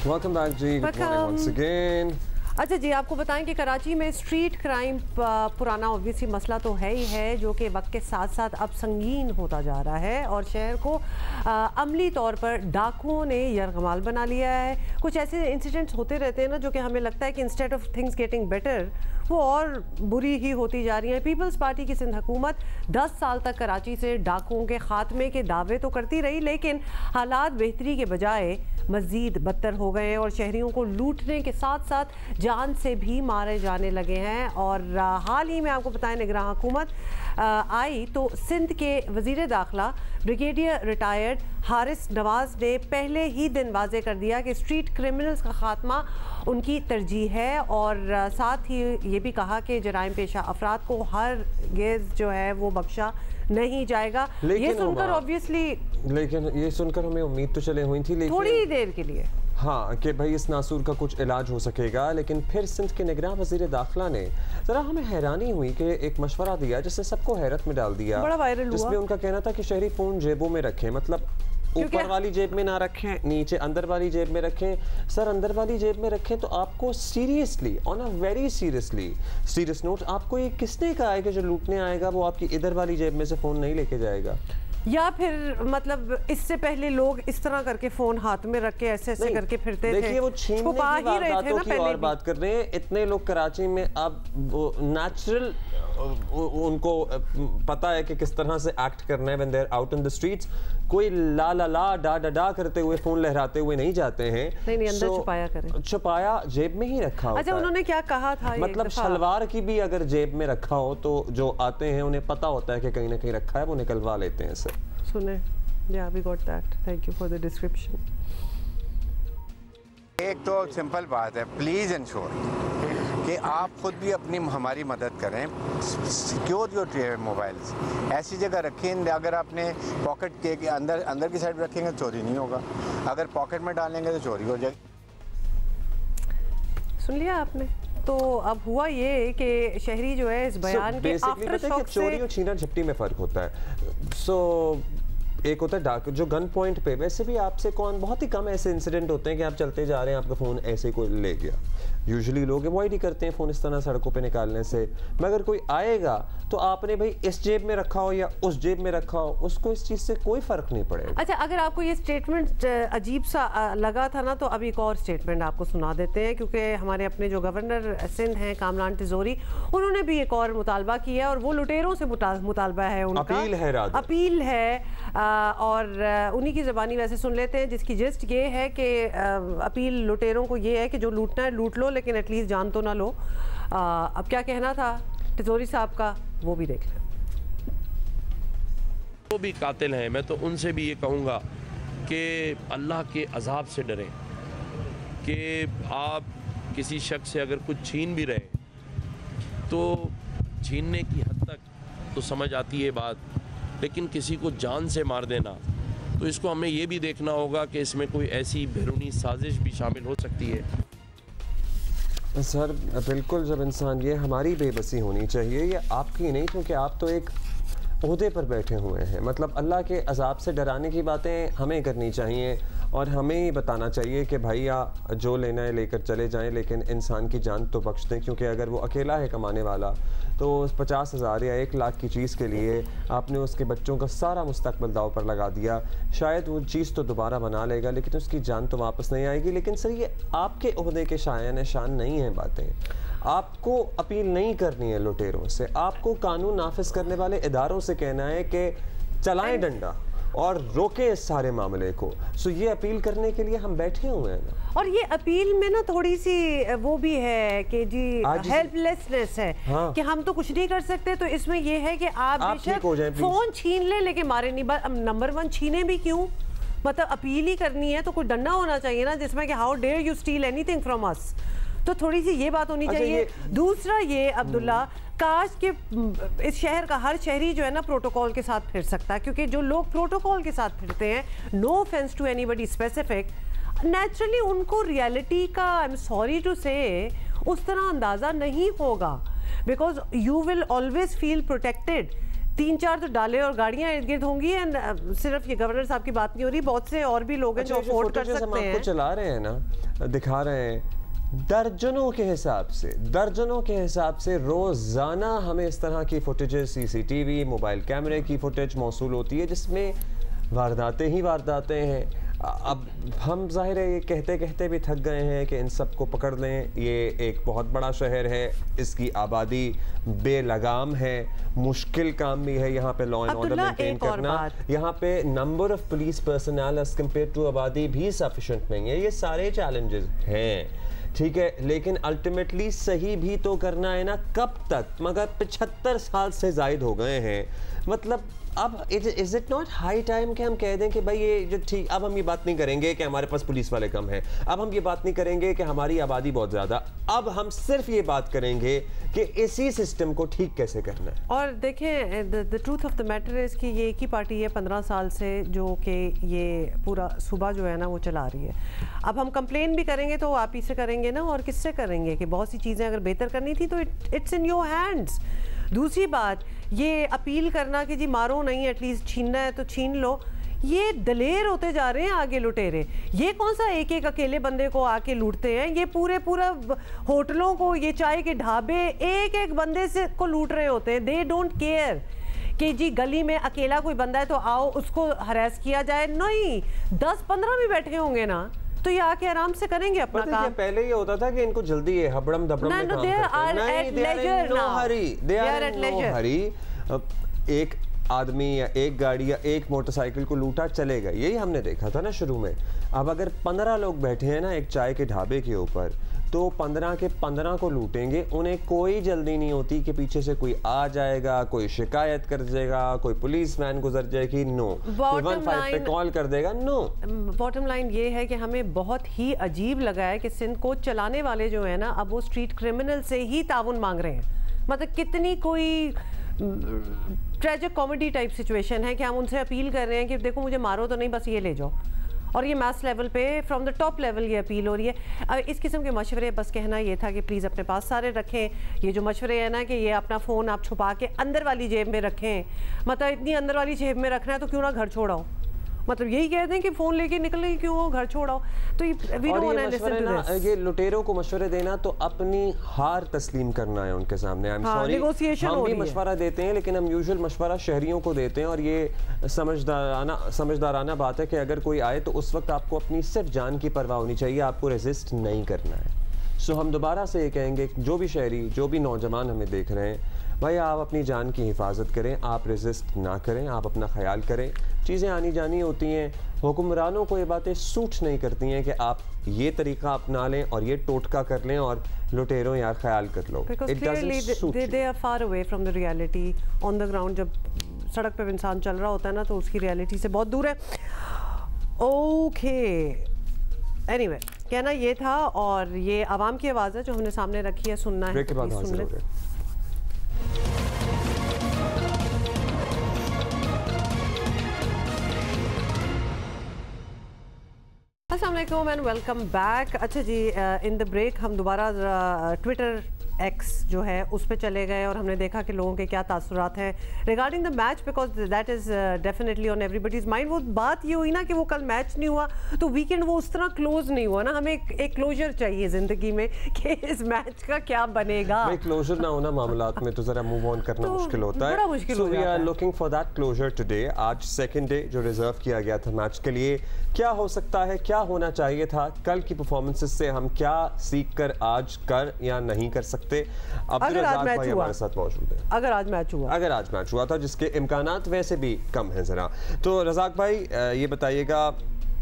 Welcome back जी, good morning once again. अच्छा जी, आपको बताएं कि कराची में स्ट्रीट क्राइम पुराना ऑब्वियसली मसला तो है ही है, जो कि वक्त के साथ साथ अब संगीन होता जा रहा है और शहर को अमली तौर पर डाकुओं ने यरगमाल बना लिया है। कुछ ऐसे इंसिडेंट्स होते रहते हैं ना, जो कि हमें लगता है कि instead of things getting better वो और बुरी ही होती जा रही हैं। पीपल्स पार्टी की सिंध हुकूमत 10 साल तक कराची से डाकुओं के खात्मे के दावे तो करती रही, लेकिन हालात बेहतरी के बजाय मज़ीद बदतर हो गए और शहरियों को लूटने के साथ साथ जान से भी मारे जाने लगे हैं। और हाल ही में आपको बताएं निगरान हुकूमत आई तो सिंध के वज़ीर दाखिला ब्रिगेडियर रिटायर्ड हारिस नवाज़ ने पहले ही दिन वाज़े कर दिया कि स्ट्रीट क्रिमिनल्स का खात्मा उनकी तरजीह है, और साथ ही ये भी कहा कि जराइम पेशा अफराद को हर गेज़ जो है वो बख्शा नहीं जाएगा। ये सुनकर ऑब्वियसली, लेकिन ये सुनकर हमें उम्मीद तो चले हुई थी, लेकिन थोड़ी ही देर के लिए हाँ कि भाई इस नासूर का कुछ इलाज हो सकेगा, लेकिन फिर सिंध के निगरान वज़ीर दाखिला ने ज़रा हमें हैरानी हुई कि एक मशवरा दिया जिससे सबको हैरत में डाल दिया, बड़ा वायरल हुआ, जिसमें उनका कहना था कि शहरी फ़ोन जेबों में रखें, मतलब ऊपर वाली जेब में ना रखें, नीचे अंदर वाली जेब में रखें। सर अंदर वाली जेब में रखें तो आपको seriously, on a very serious note, आपको ये किसने कहा है कि जो लूटने आएगा वो आपकी इधर वाली जेब में से फ़ोन नहीं लेके जाएगा? या फिर मतलब इससे पहले लोग इस तरह करके फोन हाथ में रख के ऐसे करके फिरते थे। देखिए वो छीनने की वारदातों की और बात कर रहे हैं। इतने लोग कराची में अब वो नेचुरल उनको पता है कि किस तरह से एक्ट करना है when they are out in the streets. कोई ला ला ला डा डा डा करते हुए फोन लहराते हुए नहीं जाते हैं। नहीं, अंदर छुपाया करें, छुपाया जेब में ही रखा होता है। अच्छा, उन्होंने क्या कहा था? मतलब शलवार की भी अगर जेब में रखा हो तो जो आते हैं उन्हें पता होता है कि कहीं ना कहीं रखा है, वो निकलवा लेते हैं। सर सुने, yeah, we got that. Thank you for the description. एक तो सिंपल बात है, प्लीज़ इंश्योर कि आप खुद भी अपनी हमारी मदद करें। सिक्योर योर मोबाइल्स, ऐसी जगह रखें, अगर आपने पॉकेट के अंदर की साइड रखेंगे चोरी नहीं होगा, अगर पॉकेट में डालेंगे तो चोरी हो जाएगी। सुन लिया आपने? तो अब हुआ ये कि शहरी जो है इस बयान के आफ्टर शॉक से, चोरी और छीना झपटी में फ़र्क होता है। एक होता है डाक जो गन पॉइंट पे, वैसे भी आपसे कौन, बहुत ही कम ऐसे इंसिडेंट होते हैं कि आप चलते जा रहे हैं आपका फ़ोन ऐसे कोई ले गया। यूजुअली लोग अवॉइड ही करते हैं फ़ोन इस तरह सड़कों पे निकालने से, मगर कोई आएगा तो आपने भाई इस जेब में रखा हो या उस जेब में रखा हो, उसको इस चीज़ से कोई फ़र्क नहीं पड़ेगा। अच्छा, अगर आपको ये स्टेटमेंट अजीब सा लगा था ना, तो अब एक और स्टेटमेंट आपको सुना देते हैं, क्योंकि हमारे अपने जो गवर्नर सिंध हैं कामरान तिजोरी, उन्होंने भी एक और मुतालबा किया है, और वो लुटेरों से मुतालबा है उनका, अपील है, और उन्हीं की ज़बानी वैसे सुन लेते हैं, जिसकी जिस्ट ये है कि अपील लुटेरों को ये है कि जो लूटना है लूट लो, लेकिन एटलीस्ट जान तो ना लो। अब क्या कहना था तिजोरी साहब का, वो भी देख लें। वो भी कातिल हैं, मैं तो उनसे भी ये कहूँगा कि अल्लाह के अजाब से डरें, कि आप किसी शख्स से अगर कुछ छीन भी रहे तो छीनने की हद तक तो समझ आती है बात, लेकिन किसी को जान से मार देना, तो इसको हमें ये भी देखना होगा कि इसमें कोई ऐसी बैरूनी साजिश भी शामिल हो सकती है। सर बिल्कुल, जब इंसान, ये हमारी बेबसी होनी चाहिए, ये आपकी नहीं, क्योंकि आप तो एक ओहदे पर बैठे हुए हैं। मतलब अल्लाह के अजाब से डराने की बातें हमें करनी चाहिए और हमें ही बताना चाहिए कि भैया जो लेना है लेकर चले जाएं, लेकिन इंसान की जान तो बख्श दें, क्योंकि अगर वो अकेला है कमाने वाला तो 50,000 या 1 लाख की चीज़ के लिए आपने उसके बच्चों का सारा मुस्तकबिल दाव पर लगा दिया। शायद वो चीज़ तो दोबारा बना लेगा, लेकिन उसकी जान तो वापस नहीं आएगी। लेकिन सर ये आपके ओहदे के शायान शान नहीं है बातें, आपको अपील नहीं करनी है लुटेरों से, आपको कानून नाफिज करने वाले इदारों से कहना है कि चलाएं डंडा, और रोके इस सारे मामले को। सो ये अपील करने के लिए हम बैठे हुए हैं ना। और ये अपील में ना थोड़ी सी वो भी है कि जी हेल्पलेसनेस है। हाँ। कि हम तो कुछ नहीं कर सकते, तो इसमें ये है कि आप फोन छीन ले लेके मारे नहीं। नंबर 1 छीने भी क्यों, मतलब अपील ही करनी है तो कोई डंडा होना चाहिए ना जिसमें कि how dare you steal anything from us, तो थोड़ी सी ये बात होनी चाहिए। दूसरा ये अब्दुल्ला, काश के इस शहर का हर शहरी जो है ना प्रोटोकॉल के साथ फिर सकता है, क्योंकि जो लोग प्रोटोकॉल के साथ फिरते हैं, no offence to anybody specific, naturally उनको रियलिटी का, आई एम सॉरी टू से, उस तरह अंदाज़ा नहीं होगा, because you will always feel protected. 3-4 तो डाले और गाड़ियां इर्द गिर्द होंगी, एंड सिर्फ ये गवर्नर साहब की बात नहीं हो रही, बहुत से और भी लोग हैं जो अफोर्ड कर सकते हैं। चला रहे हैं ना, दिखा रहे हैं दर्जनों के हिसाब से रोज़ाना हमें इस तरह की फुटेजेस, सीसीटीवी, मोबाइल कैमरे की फुटेज मौसूल होती है जिसमें वारदातें हैं। अब हम जाहिर है ये कहते कहते भी थक गए हैं कि इन सब को पकड़ लें। ये एक बहुत बड़ा शहर है, इसकी आबादी बेलगाम है, मुश्किल काम भी है यहाँ पे लॉ एंड ऑर्डर मेंटेन करना। यहाँ पे number of police personnel as compared to आबादी भी सफिशिएंट नहीं है। ये सारे चैलेंजेस हैं, ठीक है, लेकिन अल्टीमेटली सही भी तो करना है ना। कब तक, मगर 75 साल से जायद हो गए हैं, मतलब अब is it not high time कि हम कह दें कि भाई ये जो ठीक, अब हम ये बात नहीं करेंगे कि हमारे पास पुलिस वाले कम हैं, अब हम ये बात नहीं करेंगे कि हमारी आबादी बहुत ज़्यादा, अब हम सिर्फ ये बात करेंगे कि इसी सिस्टम को ठीक कैसे करना है। और देखें, the truth of the matter is कि ये एक ही पार्टी है 15 साल से जो कि ये पूरा सूबा जो है ना वो चला रही है। अब हम कंप्लेन भी करेंगे तो आप ही से करेंगे ना, और किससे करेंगे कि बहुत सी चीज़ें अगर बेहतर करनी थी तो इट्स इन योर हैंड्स। दूसरी बात, ये अपील करना कि जी मारो नहीं, एटलीस्ट छीनना है तो छीन लो, ये दलेर होते जा रहे हैं आगे लुटेरे। ये कौन सा एक एक अकेले बंदे को आके लूटते हैं, ये पूरा होटलों को, ये चाय के ढाबे एक एक बंदे से को लूट रहे होते हैं। दे डोंट केयर कि जी गली में अकेला कोई बंदा है तो आओ उसको हरास किया जाए, नहीं, 10-15 भी बैठे होंगे ना तो ये आके आराम से करेंगे अपना काम। पहले ये होता था कि इनको जल्दी है, हबड़म दबड़म में काम करते। एक आदमी या एक गाड़ी या एक मोटरसाइकिल को लूटा, चलेगा, यही हमने देखा था ना शुरू में। अब अगर 15 लोग बैठे हैं ना एक चाय के ढाबे के ऊपर, तो 15 के 15 को लूटेंगे, उन्हें कोई जल्दी नहीं होती कि पीछे से कोई आ जाएगा, कोई शिकायत कर देगा, कोई पुलिसमैन गुजर जाएगी, नो, 115 पे कॉल कर देगा, नो। बॉटम लाइन ये है कि हमें बहुत ही अजीब लगा है कि सिंध को चलाने वाले जो है ना, अब वो स्ट्रीट क्रिमिनल से ही ताउन मांग रहे हैं। मतलब कितनी कोई ट्रेजिक कॉमेडी टाइप सिचुएशन है कि हम उनसे अपील कर रहे हैं कि देखो मुझे मारो तो नहीं, बस ये ले जाओ। और ये मैस लेवल पे, फ्रॉम द टॉप लेवल ये अपील हो रही है। इस किस्म के मशवरे, बस कहना ये था कि प्लीज़ अपने पास सारे रखें। ये जो मशवरे हैं ना कि ये अपना फ़ोन आप छुपा के अंदर वाली जेब में रखें, मतलब इतनी अंदर वाली जेब में रखना है तो क्यों ना घर छोड़ाओ, मतलब यही कहते हैं कि फ़ोन लेके निकले क्यों, घर छोड़ाओ। तो ये लुटेरों को मशवरे देना तो अपनी हार तस्लीम करना है उनके सामने। हम भी मशवरा देते हैं, लेकिन हम यूजुअल मशवरा शहरियों को देते हैं, और ये समझदाराना बात है कि अगर कोई आए तो उस वक्त आपको अपनी सिर्फ जान की परवाह होनी चाहिए, आपको रेजिस्ट नहीं करना है। सो हम दोबारा से ये कहेंगे, जो भी शहरी, जो भी नौजवान हमें देख रहे हैं, भाई आप अपनी जान की हिफाजत करें, आप रेजिस्ट ना करें, आप अपना ख्याल करें। चीज़ें आनी जानी होती हैं, हुक्मरानों को ये बातें सूट नहीं करती हैं कि आप ये तरीका अपना लें और ये टोटका कर लें और लुटेरों यार ख्याल कर लो। They are far away from the reality on the ground. जब सड़क पर इंसान चल रहा होता है ना तो उसकी रियलिटी से बहुत दूर है। ओके, एनीवे, कहना ये था, और ये आवाम की आवाज़ है जो हमने सामने रखी है, सुनना है तो सुन लें। अस्सलाम वालेकुम एंड वेलकम बैक। अच्छा जी, इन द ब्रेक हम दोबारा ट्विटर एक्स जो है उस पर चले गए और हमने देखा कि लोगों के क्या तासुरात हैं regarding the match, because that is definitely on everybody's mind. वो बात ये हुई ना कि वो कल मैच नहीं हुआ तो वीकेंड वो उस तरह क्लोज नहीं हुआ ना। हमें एक क्लोजर चाहिए ज़िंदगी में कि इस मैच का क्या बनेगा। क्लोजर ना होना मामलात में तो ज़रा मूव ऑन करना तो मुश्किल होता है। बड़ा मुश्किल so we are looking for that closure today। आज सेकेंड डे जो रिजर्व किया गया था मैच के लिए, क्या हो सकता है, क्या होना चाहिए था, कल की परफॉर्मेंसेस से हम क्या सीख कर आज कर या नहीं कर सकते सकते। अब्दुल रज़ाक भाई हमारे साथ मौजूद है। अगर आज मैच हुआ था, जिसके इम्कानात वैसे भी कम हैं ज़रा, तो रज़ाक भाई ये बताइएगा,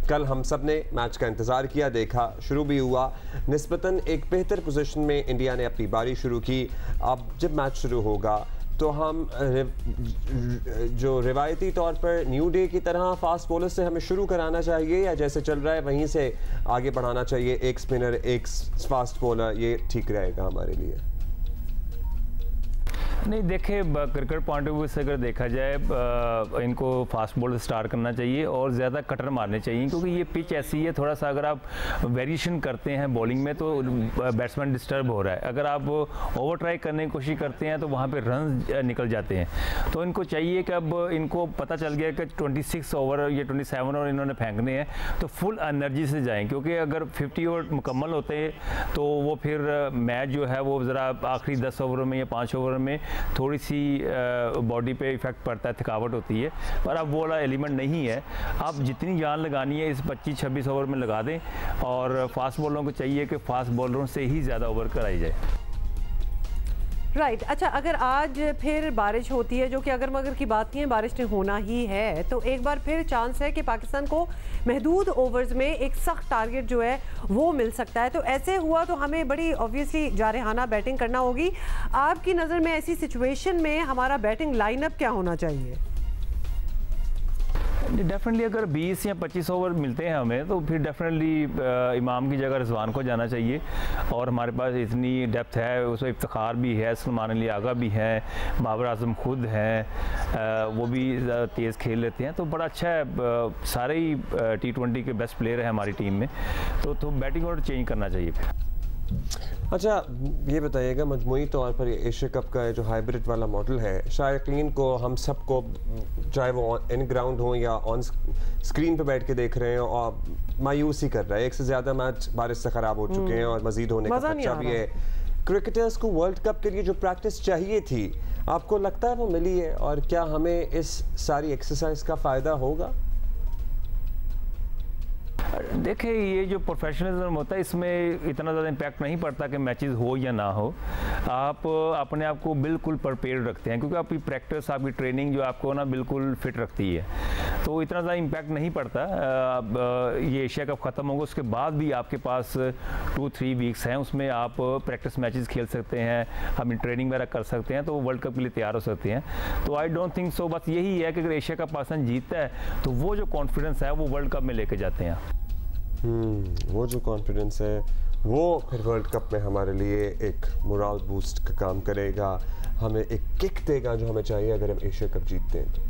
कल हम सब ने मैच का इंतज़ार किया, देखा, शुरू भी हुआ, निस्बतन एक बेहतर पोजीशन में इंडिया ने अपनी बारी शुरू की। अब जब मैच शुरू होगा तो हम जो रिवायती तौर पर न्यू डे की तरह फास्ट बॉलर से हमें शुरू कराना चाहिए, या जैसे चल रहा है वहीं से आगे बढ़ाना चाहिए, एक स्पिनर एक फास्ट बॉलर, ये ठीक रहेगा हमारे लिए? नहीं, देखिए क्रिकेट पॉइंट ऑफ व्यू से अगर देखा जाए इनको फास्ट बॉल स्टार्ट करना चाहिए और ज़्यादा कटर मारने चाहिए, क्योंकि ये पिच ऐसी है, थोड़ा सा अगर आप वेरिएशन करते हैं बॉलिंग में तो बैट्समैन डिस्टर्ब हो रहा है। अगर आप ओवर ट्राई करने की कोशिश करते हैं तो वहाँ पे रन निकल जाते हैं। तो इनको चाहिए कि अब इनको पता चल गया कि 26 ओवर या 27 ओवर इन्होंने फेंकने हैं, तो फुल एनर्जी से जाएँ, क्योंकि अगर 50 ओवर मुकम्मल होते हैं तो वो फिर मैच जो है वो ज़रा आखिरी 10 ओवरों में या 5 ओवर में थोड़ी सी बॉडी पे इफेक्ट पड़ता है, थकावट होती है, पर अब वो वाला एलिमेंट नहीं है। आप जितनी जान लगानी है इस 25-26 ओवर में लगा दें, और फास्ट बॉलरों को चाहिए कि फास्ट बॉलरों से ही ज़्यादा ओवर कराई जाए। राइट। अच्छा, अगर आज फिर बारिश होती है, जो कि अगर मगर की बात नहीं है, बारिश ने होना ही है, तो एक बार फिर चांस है कि पाकिस्तान को महदूद ओवर्स में एक सख्त टारगेट जो है वो मिल सकता है। तो ऐसे हुआ तो हमें बड़ी ऑब्वियसली जारहाना बैटिंग करना होगी। आपकी नज़र में ऐसी सिचुएशन में हमारा बैटिंग लाइनअप क्या होना चाहिए? डेफिनेटली अगर 20 या 25 ओवर मिलते हैं हमें, तो फिर डेफिनेटली इमाम की जगह रिजवान को जाना चाहिए, और हमारे पास इतनी डेप्थ है, उसमें इफ्तिखार भी है, सलमान अली आगा भी है, बाबर आजम खुद हैं, वो भी तेज़ खेल लेते हैं, तो बड़ा अच्छा है। सारे ही T20 के बेस्ट प्लेयर हैं हमारी टीम में, तो बैटिंग ऑर्डर चेंज करना चाहिए फिर। अच्छा, ये बताइएगा, मजमूई तौर पर एशिया कप का जो हाइब्रिड वाला मॉडल है, शायकीन को, हम सबको, चाहे वो इन ग्राउंड हो या ऑन स्क्रीन पे बैठ के देख रहे हैं, और मायूसी कर रहा है। एक से ज़्यादा मैच बारिश से ख़राब हो चुके हैं और मज़ीद होने का खर्चा भी है। क्रिकेटर्स को वर्ल्ड कप के लिए जो प्रैक्टिस चाहिए थी, आपको लगता है वो मिली है? और क्या हमें इस सारी एक्सरसाइज का फ़ायदा होगा? देखिए, ये जो प्रोफेशनलिज्म होता है इसमें इतना ज़्यादा इम्पैक्ट नहीं पड़ता कि मैचेस हो या ना हो। आप अपने आप को बिल्कुल प्रिपेयर रखते हैं, क्योंकि आपकी प्रैक्टिस, आपकी ट्रेनिंग जो आपको ना बिल्कुल फिट रखती है, तो इतना ज़्यादा इम्पैक्ट नहीं पड़ता। ये एशिया कप ख़त्म होगा उसके बाद भी आपके पास 2-3 वीक्स हैं, उसमें आप प्रैक्टिस मैचेस खेल सकते हैं, हम ट्रेनिंग वगैरह कर सकते हैं, तो वर्ल्ड कप के लिए तैयार हो सकते हैं। तो आई डोंट थिंक सो। बस यही है कि अगर एशिया कप पाकिस्तान जीतता है तो वो जो कॉन्फिडेंस है वो वर्ल्ड कप में लेके जाते हैं। वो जो कॉन्फिडेंस है वो फिर वर्ल्ड कप में हमारे लिए एक मोरल बूस्ट का काम करेगा, हमें एक किक देगा जो हमें चाहिए अगर हम एशिया कप जीतते हैं तो।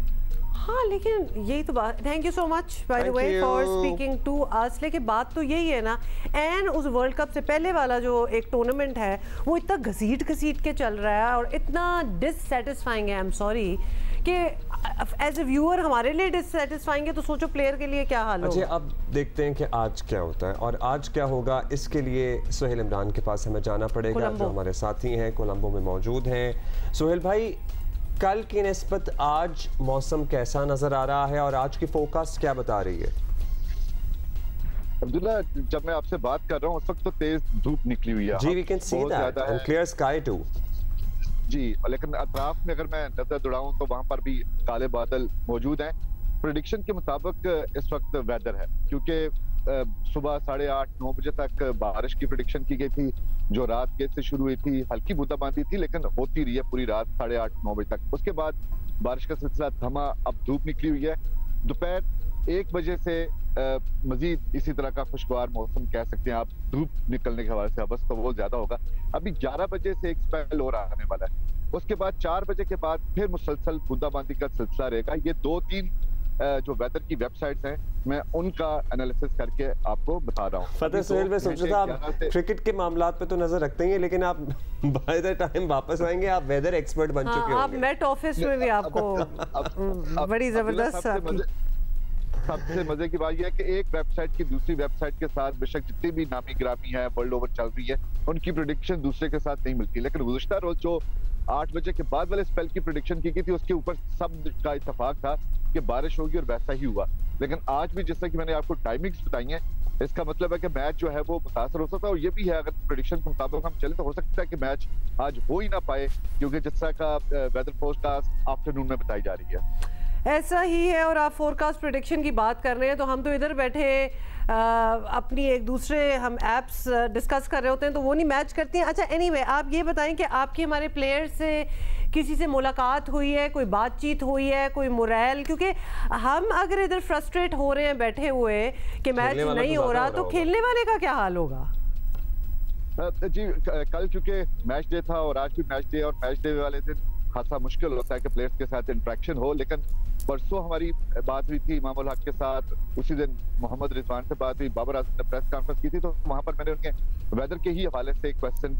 हाँ, लेकिन यही तो बात। Thank you so much by the way for speaking to us. लेकिन बात तो यही है ना, एंड उस वर्ल्ड कप से पहले वाला जो एक टूर्नामेंट है वो इतना घसीट के चल रहा है और इतना डिससेटिस्फाइंग है, आई एम सॉरी, कि एज ए व्यूअर हमारे लिए डिससेटिस्फाइंग है, तो सोचो प्लेयर के लिए क्या हाल होगा। अच्छा, अब देखते हैं कि आज क्या होता है और आज क्या होगा। इसके लिए सोहेल इमरान के पास हमें जाना पड़ेगा, जो हमारे साथी हैं, कोलंबो में मौजूद हैं। सोहेल भाई, कल की निस्बत आज मौसम कैसा नजर आ रहा है और आज की फोरकास्ट क्या बता रही है? अब्दुल्ला, जब मैं आपसे बात कर रहा हूँ उस वक्त तो तेज धूप निकली हुई है। जी, we can see that and clear sky too. जी, लेकिन अतराफ में अगर मैं नजर दौड़ाऊं तो वहां पर भी काले बादल मौजूद हैं। प्रेडिक्शन के मुताबिक इस वक्त वेदर है, क्योंकि सुबह 8:30-9 बजे तक बारिश की प्रेडिक्शन की गई थी, जो रात के से शुरू हुई थी, हल्की बूंदाबांदी थी, लेकिन होती रही है पूरी रात 8:30-9 बजे तक। उसके बाद बारिश का सिलसिला थमा, अब धूप निकली हुई है। दोपहर 1 बजे से मजीद इसी तरह का खुशगवार मौसम कह सकते हैं आप। धूप निकलने के हवाले से बस तो वो ज्यादा होगा। अभी 11 बजे से एक स्पेल और आने वाला है, उसके बाद 4 बजे के बाद फिर मुसलसल बूंदाबांदी का सिलसिला रहेगा। ये 2-3 जो वेदर की वेबसाइट्स हैं, मैं उनका एनालिसिस करके आपको बता रहा हूँ। फतेह सोहेल, मैं सोच रहा था आप क्रिकेट के मामलात पे तो नजर रखते ही हैं, लेकिन आप बाय द टाइम वापस आएंगे आप वेदर एक्सपर्ट बन चुके होंगे। आप नेट ऑफिस में भी आपको बड़ी जबरदस्त। सबसे मजे की बात यह है कि एक वेबसाइट की दूसरी वेबसाइट के साथ बेशक जितनी भी नामी गिरामी है वर्ल्ड ओवर चल रही है, उनकी प्रेडिक्शन दूसरे के साथ नहीं मिलती, लेकिन गुज़िश्ता रोज जो 8 बजे के बाद वाले स्पेल की प्रेडिक्शन की गई थी उसके ऊपर सब का इत्तेफाक था कि बारिश होगी और वैसा ही हुआ। लेकिन आज भी जैसा कि मैंने आपको टाइमिंग्स बताई हैं, इसका मतलब है कि मैच जो है वो मुतासर हो सकता है। और ये भी है, अगर प्रेडिक्शन के मुताबिक हम चले तो हो सकता है कि मैच आज हो ही ना पाए, क्योंकि जिस तरह का वेदर फोरकास्ट आफ्टरनून में बताई जा रही है ऐसा ही है। और आप फोरकास्ट प्रेडिक्शन की बात कर रहे हैं तो हम तो इधर बैठे अपनी एक दूसरे हम एप्स डिस्कस कर रहे होते हैं तो वो नहीं मैच करती हैं। अच्छा एनीवे, आप ये बताएं कि आपकी हमारे प्लेयर्स से किसी से मुलाकात हुई है, कोई बातचीत हुई है, कोई मोरल, क्योंकि हम अगर इधर फ्रस्ट्रेट हो रहे हैं बैठे हुए कि मैच नहीं हो रहा तो खेलने वाले का क्या हाल होगा? जी कल चूंकि मैच डे था और आज भी मैच डे, और मैच डे वाले दिन खासा मुश्किल होता है कि प्लेयर्स के साथ इंटरेक्शन हो। लेकिन परसों हमारी बात हुई थी इमाम उल हक के साथ, उसी दिन मोहम्मद रिजवान से बात हुई, बाबर आजम ने प्रेस कॉन्फ्रेंस की थी, तो वहां पर मैंने उनके वेदर के ही हवाले से क्वेश्चन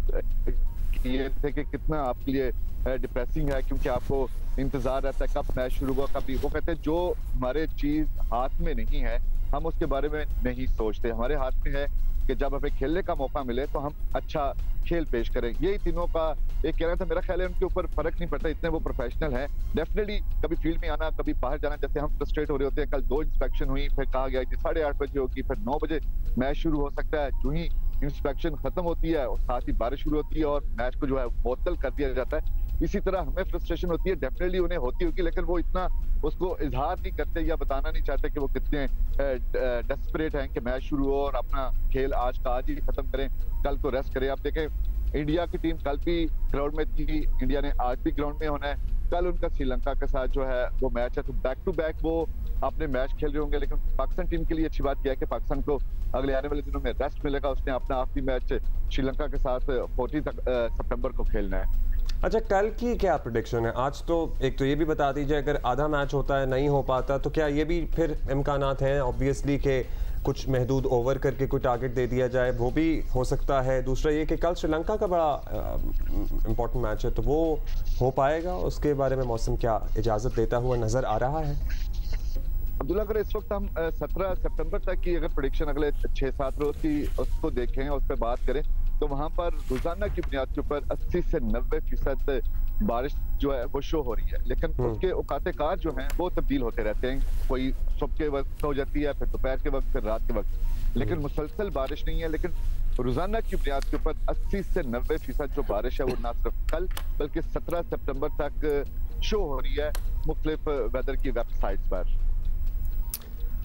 किए थे कि कितना आपके लिए डिप्रेसिंग है, क्योंकि आपको इंतजार रहता है कब मैच शुरू हुआ कब। वो कहते हैं जो हमारे चीज हाथ में नहीं है हम उसके बारे में नहीं सोचते, हमारे हाथ में है कि जब हमें खेलने का मौका मिले तो हम अच्छा खेल पेश करें। यही तीनों का एक कहना था। मेरा ख्याल है उनके ऊपर फर्क नहीं पड़ता, इतने वो प्रोफेशनल हैं। डेफिनेटली कभी फील्ड में आना, कभी बाहर जाना, जैसे हम फ्रस्ट्रेट हो रहे होते हैं। कल 2 इंस्पेक्शन हुई, फिर कहा गया कि 8:30 बजे होगी, फिर 9 बजे मैच शुरू हो सकता है। जो ही इंस्पेक्शन खत्म होती है और साथ ही बारिश शुरू होती है और मैच को जो है मुअत्तल कर दिया जाता है। इसी तरह हमें फ्रस्ट्रेशन होती है, डेफिनेटली उन्हें होती होगी, लेकिन वो इतना उसको इजहार नहीं करते या बताना नहीं चाहते कि वो कितने डेस्परेट हैं कि मैच शुरू हो और अपना खेल आज का आज ही खत्म करें, कल को रेस्ट करें। आप देखें इंडिया की टीम कल भी ग्राउंड में थी, इंडिया ने आज भी ग्राउंड में होना है। कल उनका श्रीलंका के साथ जो है वो मैच है, तो बैक टू बैक वो अपने मैच खेल रहे होंगे। लेकिन पाकिस्तान टीम के लिए अच्छी बात यह है कि पाकिस्तान को अगले आने वाले दिनों में रेस्ट मिलेगा। उसने अपना आखिरी मैच श्रीलंका के साथ 14 सितंबर को खेलना है। अच्छा, कल की क्या प्रेडिक्शन है? आज तो एक तो ये भी बता दीजिए, अगर आधा मैच होता है नहीं हो पाता तो क्या ये भी फिर इम्कानात हैं ऑब्वियसली कि कुछ महदूद ओवर करके कोई टारगेट दे दिया जाए, वो भी हो सकता है। दूसरा ये कि कल श्रीलंका का बड़ा इम्पोर्टेंट मैच है, तो वो हो पाएगा? उसके बारे में मौसम क्या इजाज़त देता हुआ नज़र आ रहा है? अब्दुल्ला, अगर इस वक्त हम 17 सितंबर तक की अगर प्रेडिक्शन अगले 6-7 रोज की उसको देखें और उस पर बात करें तो वहां पर रोजाना की बुनियाद के ऊपर 80 से 90% बारिश जो है वो शो हो रही है। लेकिन उसके औकात कार जो हैं वो तब्दील होते रहते हैं, कोई सुबह के वक्त हो जाती है, फिर दोपहर के वक्त, फिर रात के वक्त, लेकिन मुसलसल बारिश नहीं है। लेकिन रोजाना की बुनियाद के ऊपर 80 से 90% जो बारिश है वो ना सिर्फ कल बल्कि 17 सितंबर तक शो हो रही है मुख्तलिफ वेदर की वेबसाइट्स पर।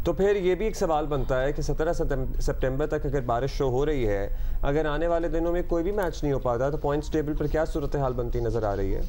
तो फिर ये भी एक सवाल बनता है कि 17 सितंबर तक अगर बारिश शो हो रही है, अगर आने वाले दिनों में कोई भी मैच नहीं हो पाता तो पॉइंट्स टेबल पर क्या सूरत हाल बनती नजर आ रही है?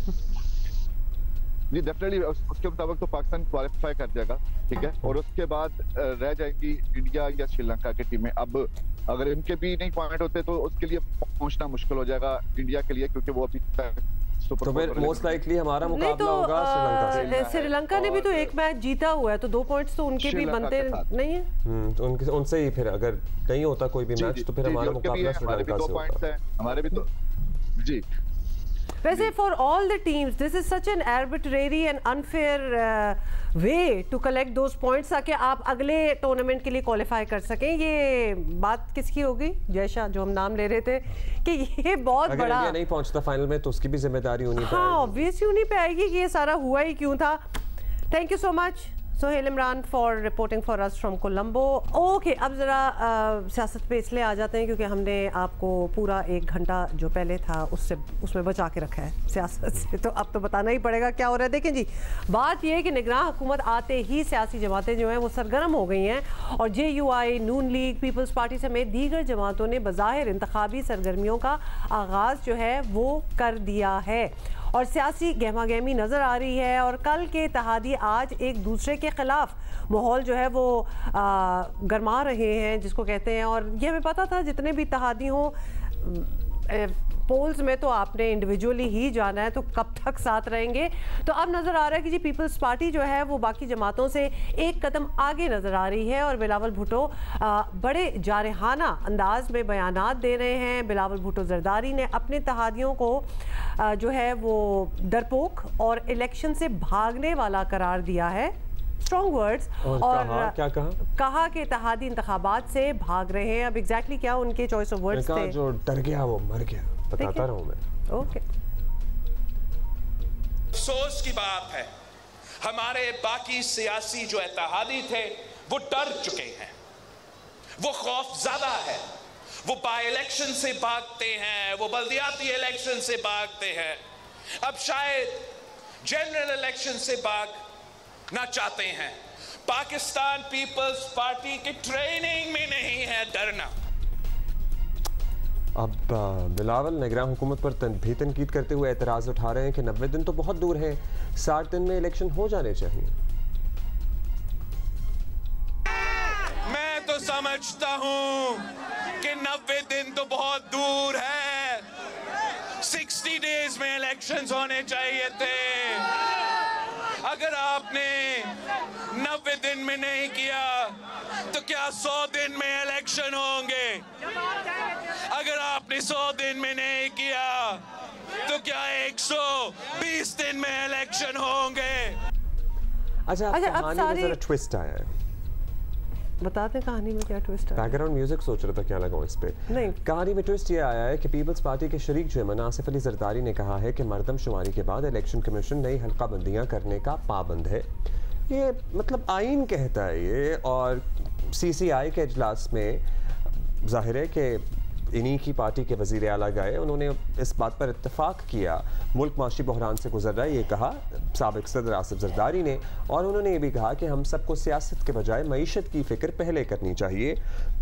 जी डेफिनेटली उसके मुताबिक तो पाकिस्तान क्वालिफाई कर जाएगा, ठीक है, और उसके बाद रह जाएंगी इंडिया या श्रीलंका की टीमें। अब अगर इनके भी नहीं पॉइंट होते तो उसके लिए पहुंचना मुश्किल हो जाएगा इंडिया के लिए, क्योंकि वो अभी तक तो फिर मोस्ट लाइकली हमारा मुकाबला होगा श्रीलंका से। श्रीलंका ने भी तो एक मैच जीता हुआ है, तो 2 पॉइंट्स तो उनके भी बनते नहीं है। तो उनसे ही फिर अगर नहीं होता कोई भी मैच तो फिर हमारा मुकाबला श्रीलंका से होता है। हमारे भी तो जी वैसे for all the teams this is such an arbitrary and unfair way to collect those points ताकि आप अगले टूर्नामेंट के लिए क्वालिफाई कर सकें। ये बात किसकी होगी? जयशा, जो हम नाम ले रहे थे कि ये बहुत अगर बड़ा नहीं पहुंचता फाइनल में तो उसकी भी जिम्मेदारी उन्हीं पे हाँ ऑब्वियसली उन्हीं पे आएगी कि ये सारा हुआ ही क्यों था। Thank you so much Sohail Imran for reporting for us from Colombo. Okay, अब ज़रा सियासत पे इसलिए आ जाते हैं क्योंकि हमने आपको पूरा 1 घंटा जो पहले था उसमें बचा के रखा है सियासत से, तो अब तो बताना ही पड़ेगा क्या हो रहा है। देखें जी, बात यह है कि निगरान हुकूमत आते ही सियासी जमातें जो हैं वो सरगर्म हो गई हैं और JUI, नून लीग, पीपल्स पार्टी समेत दीगर जमातों ने बज़ाहिर इंतखाबी सरगर्मियों का आगाज़ जो है वो कर दिया है और सियासी गहमा गहमी नज़र आ रही है। और कल के इत्तेहादी आज एक दूसरे के ख़िलाफ़ माहौल जो है वो गरमा रहे हैं जिसको कहते हैं। और ये हमें पता था जितने भी इत्तेहादी हों पोल्स में तो आपने इंडिविजुअली ही जाना है, तो कब तक साथ रहेंगे। तो अब नज़र आ रहा है कि जी पीपल्स पार्टी जो है वो बाकी जमातों से एक कदम आगे नज़र आ रही है और बिलावल भुट्टो बड़े जारहाना अंदाज में बयानात दे रहे हैं। बिलावल भुट्टो जरदारी ने अपने इत्तेहादियों को जो है वो डरपोक और इलेक्शन से भागने वाला करार दिया है, स्ट्रॉन्ग वर्ड्स, और क्या कहा कि इत्तेहादी इंतखाबात से भाग रहे हैं। अब एग्जैक्टली क्या उनके चॉइस ऑफ वर्ड्स थे? जो डर गया वो मर गया, बताता रहूं मैं। ओके, अफसोस की बात है हमारे बाकी सियासी जो इत्तेहादी थे वो डर चुके हैं। वो खौफज़दा है, वो बाई इलेक्शन से भागते हैं, वो बल्दियाती इलेक्शन से भागते हैं, अब शायद जनरल इलेक्शन से भागना चाहते हैं। पाकिस्तान पीपल्स पार्टी की ट्रेनिंग में नहीं है डरना। अब बिलावल निगरान हुकूमत पर भी तनकीद करते हुए एतराज़ उठा रहे हैं कि 90 दिन तो बहुत दूर हैं, 60 दिन में इलेक्शन हो जाने चाहिए। मैं तो समझता हूं कि 90 दिन तो बहुत दूर है, 60 डेज में इलेक्शंस होने चाहिए थे। अगर आपने 90 दिन में नहीं किया तो क्या 100 दिन में इलेक्शन होंगे? अगर आपने 100 दिन में नहीं किया तो क्या 120 दिन में इलेक्शन होंगे? अच्छा, कहानी में जरा ट्विस्ट आया है, बताते कहानी में क्या ट्विस्ट है? बैकग्राउंड म्यूजिक सोच रहा था क्या लगाऊं इस पे। नहीं, कहानी में ट्विस्ट ये आया है कि पीपल्स पार्टी के शरीक जो है मनासिफ अली जरदारी ने कहा है कि मरदमशुमारी के बाद इलेक्शन कमीशन नई हल्का बंदियां करने का पाबंद है। ये मतलब आइन कहता है ये, और CCI के इजलास में जाहिर है कि इन्हीं की पार्टी के वज़ीर आला गए, उन्होंने इस बात पर इत्तेफाक किया। मुल्क माशी बहरान से गुजर रहा है, ये कहा साबिक सदर आसिफ जरदारी ने, और उन्होंने ये भी कहा कि हम सबको सियासत के बजाय मईशत की फ़िक्र पहले करनी चाहिए।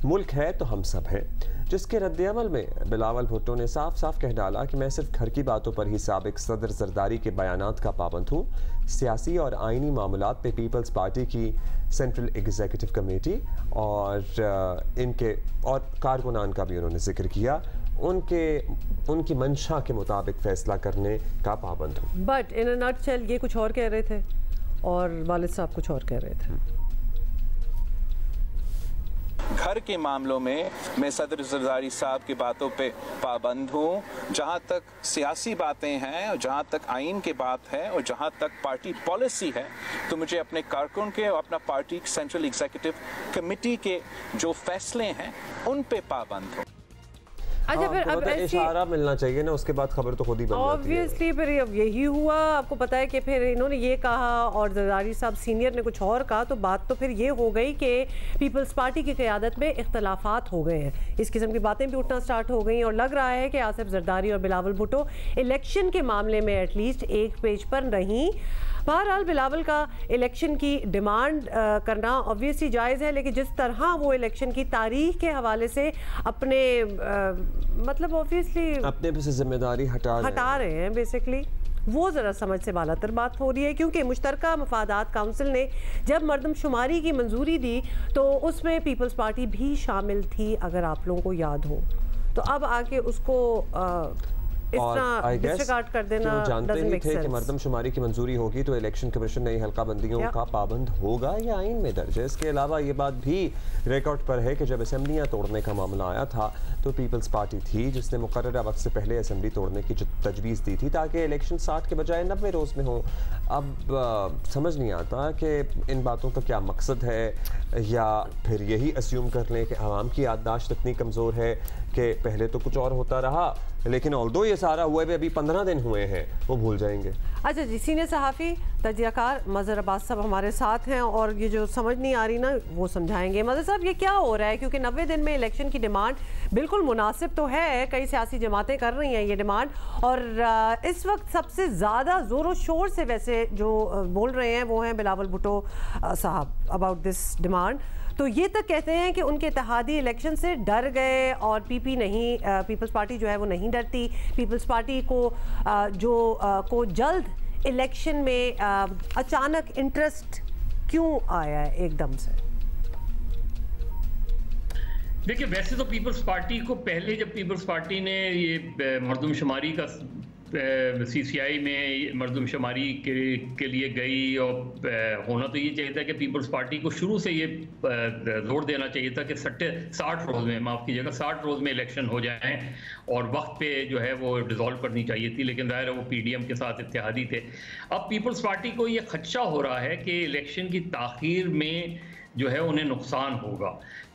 मुल्क है तो हम सब हैं। जिसके रद्द-ए-अमल में बिलावल भुट्टो ने साफ साफ कह डाला कि मैं सिर्फ घर की बातों पर ही साबिक सदर जरदारी के बयानात का पाबंद हूँ। सियासी और आइनी मामलात पे पीपल्स पार्टी की सेंट्रल एग्जीक्यूटिव कमेटी और इनके और कारकुनान का भी उन्होंने जिक्र किया, उनकी मंशा के मुताबिक फैसला करने का पाबंद हूँ। बट इन अ नटशेल ये कुछ और कह रहे थे और वालिद साहब कुछ और कह रहे थे। घर के मामलों में मैं सदर जरदारी साहब की बातों पे पाबंद हूँ। जहाँ तक सियासी बातें हैं और जहाँ तक आइन की बात है और जहाँ तक पार्टी पॉलिसी है, तो मुझे अपने कारकुन के और अपना पार्टी सेंट्रल एग्जीक्यूटिव कमेटी के जो फैसले हैं उन पे पाबंद हूँ। अच्छा, फिर अब इशारा मिलना चाहिए ना, उसके बाद खबर तो खुद ही बन जाती है। ऑब्वियसली फिर अब यही हुआ। आपको पता है कि फिर इन्होंने ये कहा और जरदारी साहब सीनियर ने कुछ और कहा, तो बात तो फिर ये हो गई कि पीपल्स पार्टी की क़यादत में इख्तलाफात हो गए हैं। इस किस्म की बातें भी उठना स्टार्ट हो गई और लग रहा है कि आसिफ जरदारी और बिलावल भुट्टो इलेक्शन के मामले में एटलीस्ट एक पेज पर नहीं। बहरहाल बिलावल का इलेक्शन की डिमांड करना ऑब्वियसली जायज़ है, लेकिन जिस तरह वो इलेक्शन की तारीख के हवाले से अपने मतलब ऑब्वियसली अपने पे से जिम्मेदारी हटा रहे हैं बेसिकली, वो ज़रा समझ से बालातर बात हो रही है। क्योंकि मुश्तरका मफादात काउंसिल ने जब मरदमशुमारी की मंजूरी दी तो उसमें पीपल्स पार्टी भी शामिल थी, अगर आप लोगों को याद हो। तो अब आके उसको डिस्कार्ड कर देना, जानते नहीं थे कि मरदमशुमारी की मंजूरी होगी तो इलेक्शन कमीशन नई हल्का बंदियों का पाबंद होगा, या आइन में दर्ज है। इसके अलावा ये बात भी रिकॉर्ड पर है कि जब असेंबलियां तोड़ने का मामला आया था तो पीपल्स पार्टी थी जिसने मुकर्ररा वक्त से पहले असेंबली तोड़ने की तजवीज़ दी थी ताकि इलेक्शन 60 के बजाय 90 रोज़ में हो। अब समझ नहीं आता कि इन बातों का क्या मकसद है, या फिर यही अस्यूम कर लें कि आवाम की याददाश्त इतनी कमज़ोर है कि पहले तो कुछ और होता रहा, लेकिन ऑल्दो ये सारा हुए भी अभी 15 दिन हुए हैं, वो भूल जाएंगे। अच्छा जी, सीनियर सहाफ़ी तजियाकार मज़हर अब्बास साहब हमारे साथ हैं और ये जो समझ नहीं आ रही ना वो समझाएंगे। मज़हर साहब, ये क्या हो रहा है? क्योंकि 90 दिन में इलेक्शन की डिमांड बिल्कुल मुनासिब तो है, कई सियासी जमातें कर रही हैं ये डिमांड, और इस वक्त सबसे ज़्यादा ज़ोर शोर से वैसे जो बोल रहे हैं वो हैं बिलावल भुट्टो साहब अबाउट दिस डिमांड। तो ये तक कहते हैं कि उनके इत्तेहादी इलेक्शन से डर गए और पीपल्स पार्टी जो है वो नहीं डरती। पीपल्स पार्टी को जल्द इलेक्शन में अचानक इंटरेस्ट क्यों आया है एकदम से? देखिए, वैसे तो पीपल्स पार्टी को पहले जब पीपल्स पार्टी ने ये मरदमशुमारी का CCI में मरदमशुमारी के लिए गई, और होना तो ये चाहिए था कि पीपल्स पार्टी को शुरू से ये जोर देना चाहिए था कि 60 रोज़ में, माफ़ कीजिएगा, 60 रोज़ में इलेक्शन हो जाएं और वक्त पे जो है वो डिज़ोल्व करनी चाहिए थी, लेकिन ज़ाहिर है वो PDM के साथ इत्तेहादी थे। अब पीपल्स पार्टी को ये खदशा हो रहा है कि इलेक्शन की ताख़ीर में जो है उन्हें नुकसान होगा,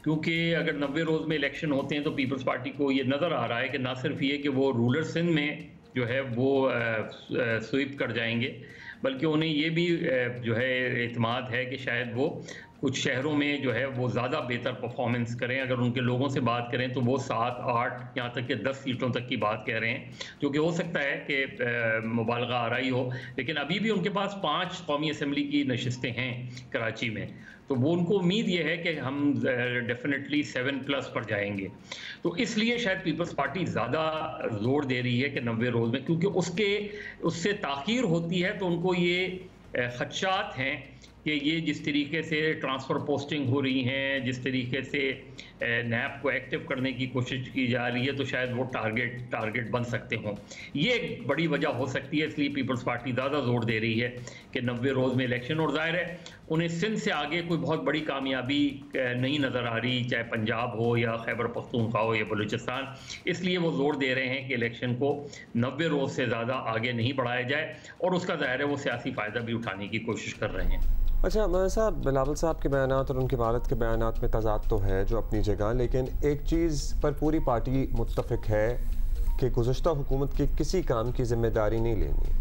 क्योंकि अगर 90 रोज़ में इलेक्शन होते हैं तो पीपल्स पार्टी को ये नज़र आ रहा है कि ना सिर्फ ये कि वो रूलर सिंध में जो है वो स्वीप कर जाएंगे, बल्कि उन्हें ये भी जो है एतमाद है कि शायद वो कुछ शहरों में जो है वो ज़्यादा बेहतर परफॉर्मेंस करें। अगर उनके लोगों से बात करें तो वो 7, 8 यहाँ तक कि 10 सीटों तक की बात कह रहे हैं, जो कि हो सकता है कि मुबालगा आ रही हो, लेकिन अभी भी उनके पास 5 कौमी असम्बली की नशिस्तें हैं कराची में, तो वो उनको उम्मीद ये है कि हम डेफिनेटली 7+ पर जाएंगे। तो इसलिए शायद पीपल्स पार्टी ज़्यादा जोर दे रही है कि 90 रोज़ में, क्योंकि उससे ताख़ीर होती है तो उनको ये खदशात हैं कि ये जिस तरीके से ट्रांसफ़र पोस्टिंग हो रही हैं, जिस तरीके से नैब को एक्टिव करने की कोशिश की जा रही है, तो शायद वो टारगेट बन सकते हों। ये एक बड़ी वजह हो सकती है, इसलिए पीपल्स पार्टी ज़्यादा जोर दे रही है कि 90 रोज़ में इलेक्शन। और ज़ाहिर है उन्हें सिंध से आगे कोई बहुत बड़ी कामयाबी नहीं नज़र आ रही, चाहे पंजाब हो या खैबर पख्तूनख्वा हो या बलूचिस्तान, इसलिए वो जोर दे रहे हैं कि इलेक्शन को 90 रोज़ से ज़्यादा आगे नहीं बढ़ाया जाए, और उसका ज़ाहिर है वो सियासी फ़ायदा भी उठाने की कोशिश कर रहे हैं। अच्छा मदर साहब, बिलावल साहब के बयानात और उनके वालिद के बयानात में तज़ाद तो है जो अपनी जगह, लेकिन एक चीज़ पर पूरी पार्टी मुत्तफ़िक है कि गुज़श्ता हुकूमत के किसी काम की ज़िम्मेदारी नहीं लेनी।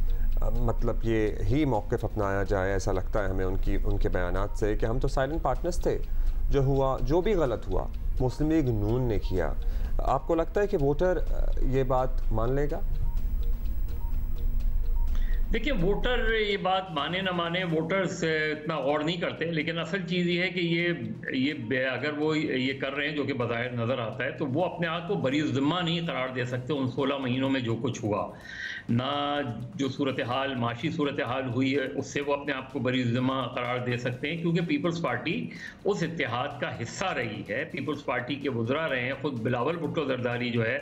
मतलब ये ही मौक़िफ़ अपनाया जाए, ऐसा लगता है हमें उनके बयानात से कि हम तो साइलेंट पार्टनर्स थे, जो हुआ जो भी गलत हुआ मुस्लिम लीग नून ने किया। आपको लगता है कि वोटर ये बात मान लेगा? देखिए, वोटर ये बात माने ना माने, वोटर्स इतना गौर नहीं करते, लेकिन असल चीज़ ये है कि ये अगर वो ये कर रहे हैं जो कि बज़ाहिर नज़र आता है, तो वो अपने आप को बरी ज़िम्मा नहीं करार दे सकते उन 16 महीनों में जो कुछ हुआ ना, जो सूरत हाल माशी सूरत हाल हुई है उससे वो अपने आप को बरी ज़िम्मा करार दे सकते हैं, क्योंकि पीपल्स पार्टी उस इत्तेहाद का हिस्सा रही है। पीपल्स पार्टी के वज़रा रहे हैं, ख़ुद बिलावल भुट्टो ज़रदारी जो है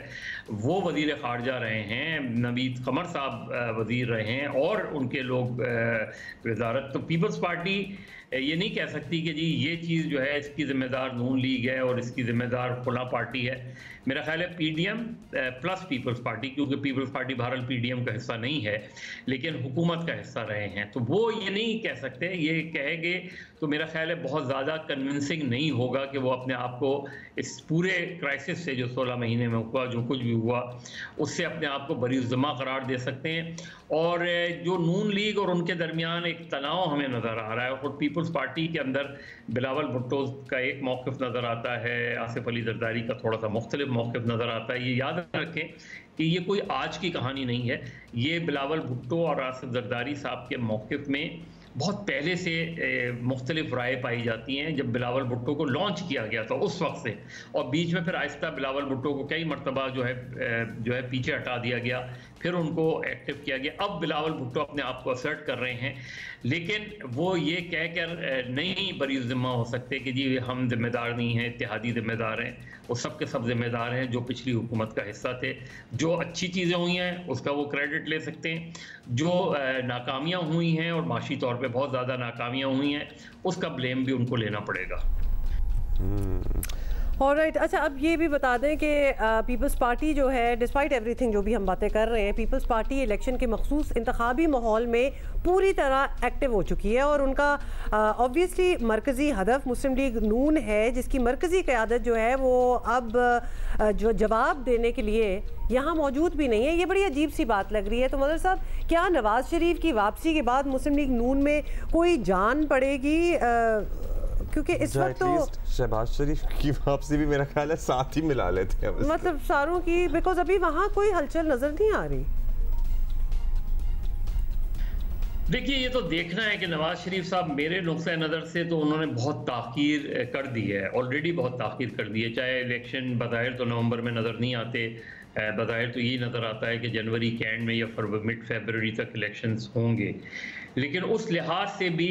वो वज़ीर ख़ारजा रहे हैं, नवीद कमर साहब वज़ीर रहे हैं, और उनके लोग वज़ारत। तो पीपल्स पार्टी ये नहीं कह सकती कि जी ये चीज़ जो है इसकी ज़िम्मेदार नून लीग है और इसकी ज़िम्मेदार फला पार्टी है। मेरा ख्याल है PDM प्लस पीपल्स पार्टी, क्योंकि पीपल्स पार्टी बहरहाल PDM का हिस्सा नहीं है लेकिन हुकूमत का हिस्सा रहे हैं, तो वो ये नहीं कह सकते। ये कहेंगे तो मेरा ख्याल है बहुत ज़्यादा कन्विंसिंग नहीं होगा कि वो अपने आप को इस पूरे क्राइसिस से जो 16 महीने में हुआ, जो कुछ भी हुआ, उससे अपने आप को बरी ज़िम्मा करार दे सकते हैं। और जो नून लीग और उनके दरमियान एक तनाव हमें नज़र आ रहा है, और पीपल्स पार्टी के अंदर बिलावल भुट्टो का एक मौक़िफ़ नज़र आता है, आसिफ अली ज़रदारी का थोड़ा सा मुख्तलिफ मौक़िफ़ नज़र आता है। ये याद रखें कि ये कोई आज की कहानी नहीं है, ये बिलावल भुट्टो और आसिफ ज़रदारी साहब के मौक़िफ़ में बहुत पहले से मुख्तलिफ राय पाई जाती हैं। जब बिलावल भुट्टो को लॉन्च किया गया था उस वक्त से, और बीच में फिर आहिस्ता बिलावल भुट्टो को कई मरतबा जो है पीछे हटा दिया गया, फिर उनको एक्टिव किया गया। अब बिलावल भुट्टो अपने आप को असर्ट कर रहे हैं, लेकिन वो ये कह कर नहीं बरी ज़िम्मा हो सकते कि जी हम जिम्मेदार नहीं हैं, इत्तेहादी जिम्मेदार हैं। वो सब के सब जिम्मेदार हैं जो पिछली हुकूमत का हिस्सा थे। जो अच्छी चीज़ें हुई हैं उसका वो क्रेडिट ले सकते हैं, जो नाकामियाँ हुई हैं और माशी तौर पे बहुत ज़्यादा नाकामियाँ हुई हैं उसका ब्लेम भी उनको लेना पड़ेगा। ऑलराइट, अच्छा अब ये भी बता दें कि पीपल्स पार्टी जो है, डिस्पाइट एवरीथिंग जो भी हम बातें कर रहे हैं, पीपल्स पार्टी इलेक्शन के मखसूस इंतखाबी माहौल में पूरी तरह एक्टिव हो चुकी है, और उनका ऑब्वियसली मरकज़ी हदफ मुस्लिम लीग नून है, जिसकी मरकज़ी क़यादत जो है वो अब जो जवाब देने के लिए यहाँ मौजूद भी नहीं है। ये बड़ी अजीब सी बात लग रही है। तो मदर साहब, क्या नवाज़ शरीफ की वापसी के बाद मुस्लिम लीग नून में कोई जान पड़ेगी? क्योंकि इस वक्त तो शहबाज शरीफ की वापसी भी मेरा ख्याल है साथ ही मिला लेते हैं, मतलब सारों की, बिकॉज अभी वहाँ कोई हलचल नजर नहीं आ रही। देखिए, ये तो देखना है कि नवाज शरीफ साहब मेरे नुक्ते नज़र से तो उन्होंने बहुत ताख़ीर कर दी है, ऑलरेडी बहुत ताख़ीर कर दी है। चाहे इलेक्शन बज़ाहिर तो नवंबर में नज़र नहीं आते, बज़ाहिर तो यही नज़र आता है कि जनवरी के एंड में या मिड फरवरी तक इलेक्शंस होंगे, लेकिन उस लिहाज से भी